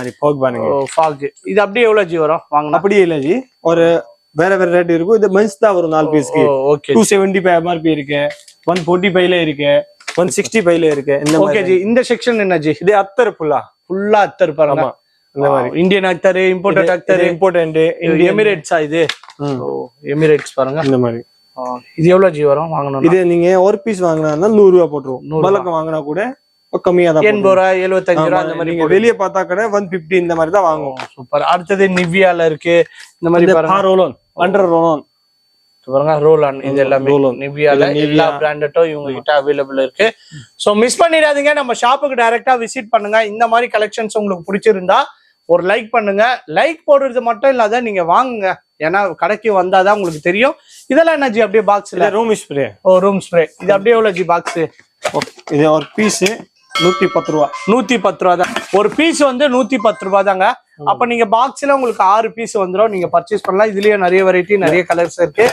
ஃபாக் இது அப்படியே எவ்வளவு ஜி வரும் வாங்க அப்படியே இல்ல ஜி ஒரு வேற ரேட் இருக்கும் இது மென்ஸ் தான் வரும் 4 பீஸ்க்கு ஓகே 275 எம்ஆர்பி இருக்கு 145 ல இருக்கு 165 ல இருக்கு இந்த ஓகே ஜி இந்த செக்ஷன் என்ன ஜி இது அத்தர் ஃபுல்லா அத்தர் பாருங்க இந்த மாதிரி இந்தியன் அத்தர் இம்போர்ட்டட் அத்தர் இம்போர்ட்டன்ட் எமிரேட்ஸா இது ஓ எமிரேட்ஸ் பாருங்க இந்த மாதிரி இது எவ்வளவு ஜி வரும் வாங்கணும் இது நீங்க ஒரு பீஸ் வாங்கினா 100 ரூபாய் போட்டுருவோம் பல்க் வாங்கினா கூட கம்மியா தான் 80 ரூபாய் 75 ரூபாய் அந்த மாதிரி நீங்க வெளிய பார்த்தா கூட 150 இந்த மாதிரி தான் வாங்குவோம் சூப்பர் அடுத்தது நிவியால இருக்கு இந்த மாதிரி பாருங்க ரோலோன் அண்டர் ரோலோன் பாருங்க ரோல் ஆன் இது எல்லாமே நிவியால எல்லா பிராண்டட்டும் இவங்க கிட்ட அவைலபிள் இருக்கு சோ மிஸ் பண்ணிடாதீங்க நம்ம ஷாப்புக்கு டைரக்டா விசிட் பண்ணுங்க இந்த மாதிரி கலெக்ஷன்ஸ் உங்களுக்கு பிடிச்சிருந்தா ஒரு லைக் பண்ணுங்க லைக் போடுறது மட்டும் இல்லாத நீங்க வாங்குங்க ஏன்னா கடைக்கு வந்தாதான் உங்களுக்கு தெரியும் இதெல்லாம் என்ன ஜி அப்படியே பாக்ஸ்ல ரூம் ஸ்ப்ரே ஓ ரூம் ஸ்ப்ரே இது அப்படியே எவ்வளவு ஜி பாக்ஸ் இது ஒரு பீஸ் 110 ரூபாய் 110 ரூபாய் தான் ஒரு பீஸ் வந்து 110 ரூபாய் தாங்க அப்ப நீங்க பாக்ஸ்ல உங்களுக்கு 6 பீஸ் வந்துடும் நீங்க பர்ச்சேஸ் பண்ணலாம் இதுலயே நிறைய வெரைட்டி நிறைய கலர்ஸ் இருக்கு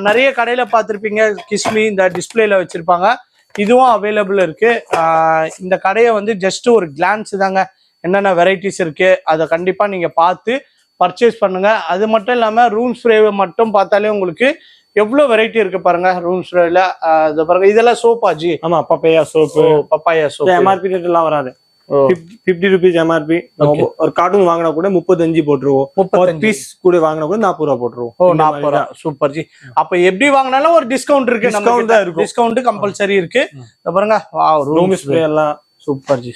நிறைய கடையில பார்த்திருப்பீங்க கிஸ்மி இந்த டிஸ்பிளேல வச்சிருப்பாங்க இதுவும் அவைலபிள் இருக்கு இந்த கடையை வந்து ஜஸ்ட் ஒரு கிளான்ஸ் தாங்க என்னென்ன வெரைட்டிஸ் இருக்கு அதை கண்டிப்பா நீங்க பார்த்து பர்ச்சேஸ் பண்ணுங்க அது மட்டும் இல்லாம ரூம் ஸ்ப்ரே மட்டும் பார்த்தாலே உங்களுக்கு எவ்வளவு வெரைட்டி இருக்கு பாருங்க ரூம் ஸ்ப்ரேல பாருங்க இதெல்லாம் சோப்பா ஜி ஆமா பப்பாயா சோப் எம்ஆர்பி ரேட் எல்லாம் வராது 50 rupees எம்ஆர்பி ஒரு கார்ட்டூன் வாங்கினா கூட 35 போட்டுருவோம் ஒரு பீஸ் கூட வாங்கினா கூட 40 ரூபாய் போட்டுருவோம் ஓ 40 ரூபாய் சூப்பர் ஜி அப்ப எப்படி வாங்கினாலும் ஒரு டிஸ்கவுண்ட் இருக்கு டிஸ்கவுண்ட் தான் இருக்கும் டிஸ்கவுண்ட் கம்பல்சரி இருக்கு பாருங்க ரூம் ஸ்ப்ரே எல்லாம் சூப்பர் ஜி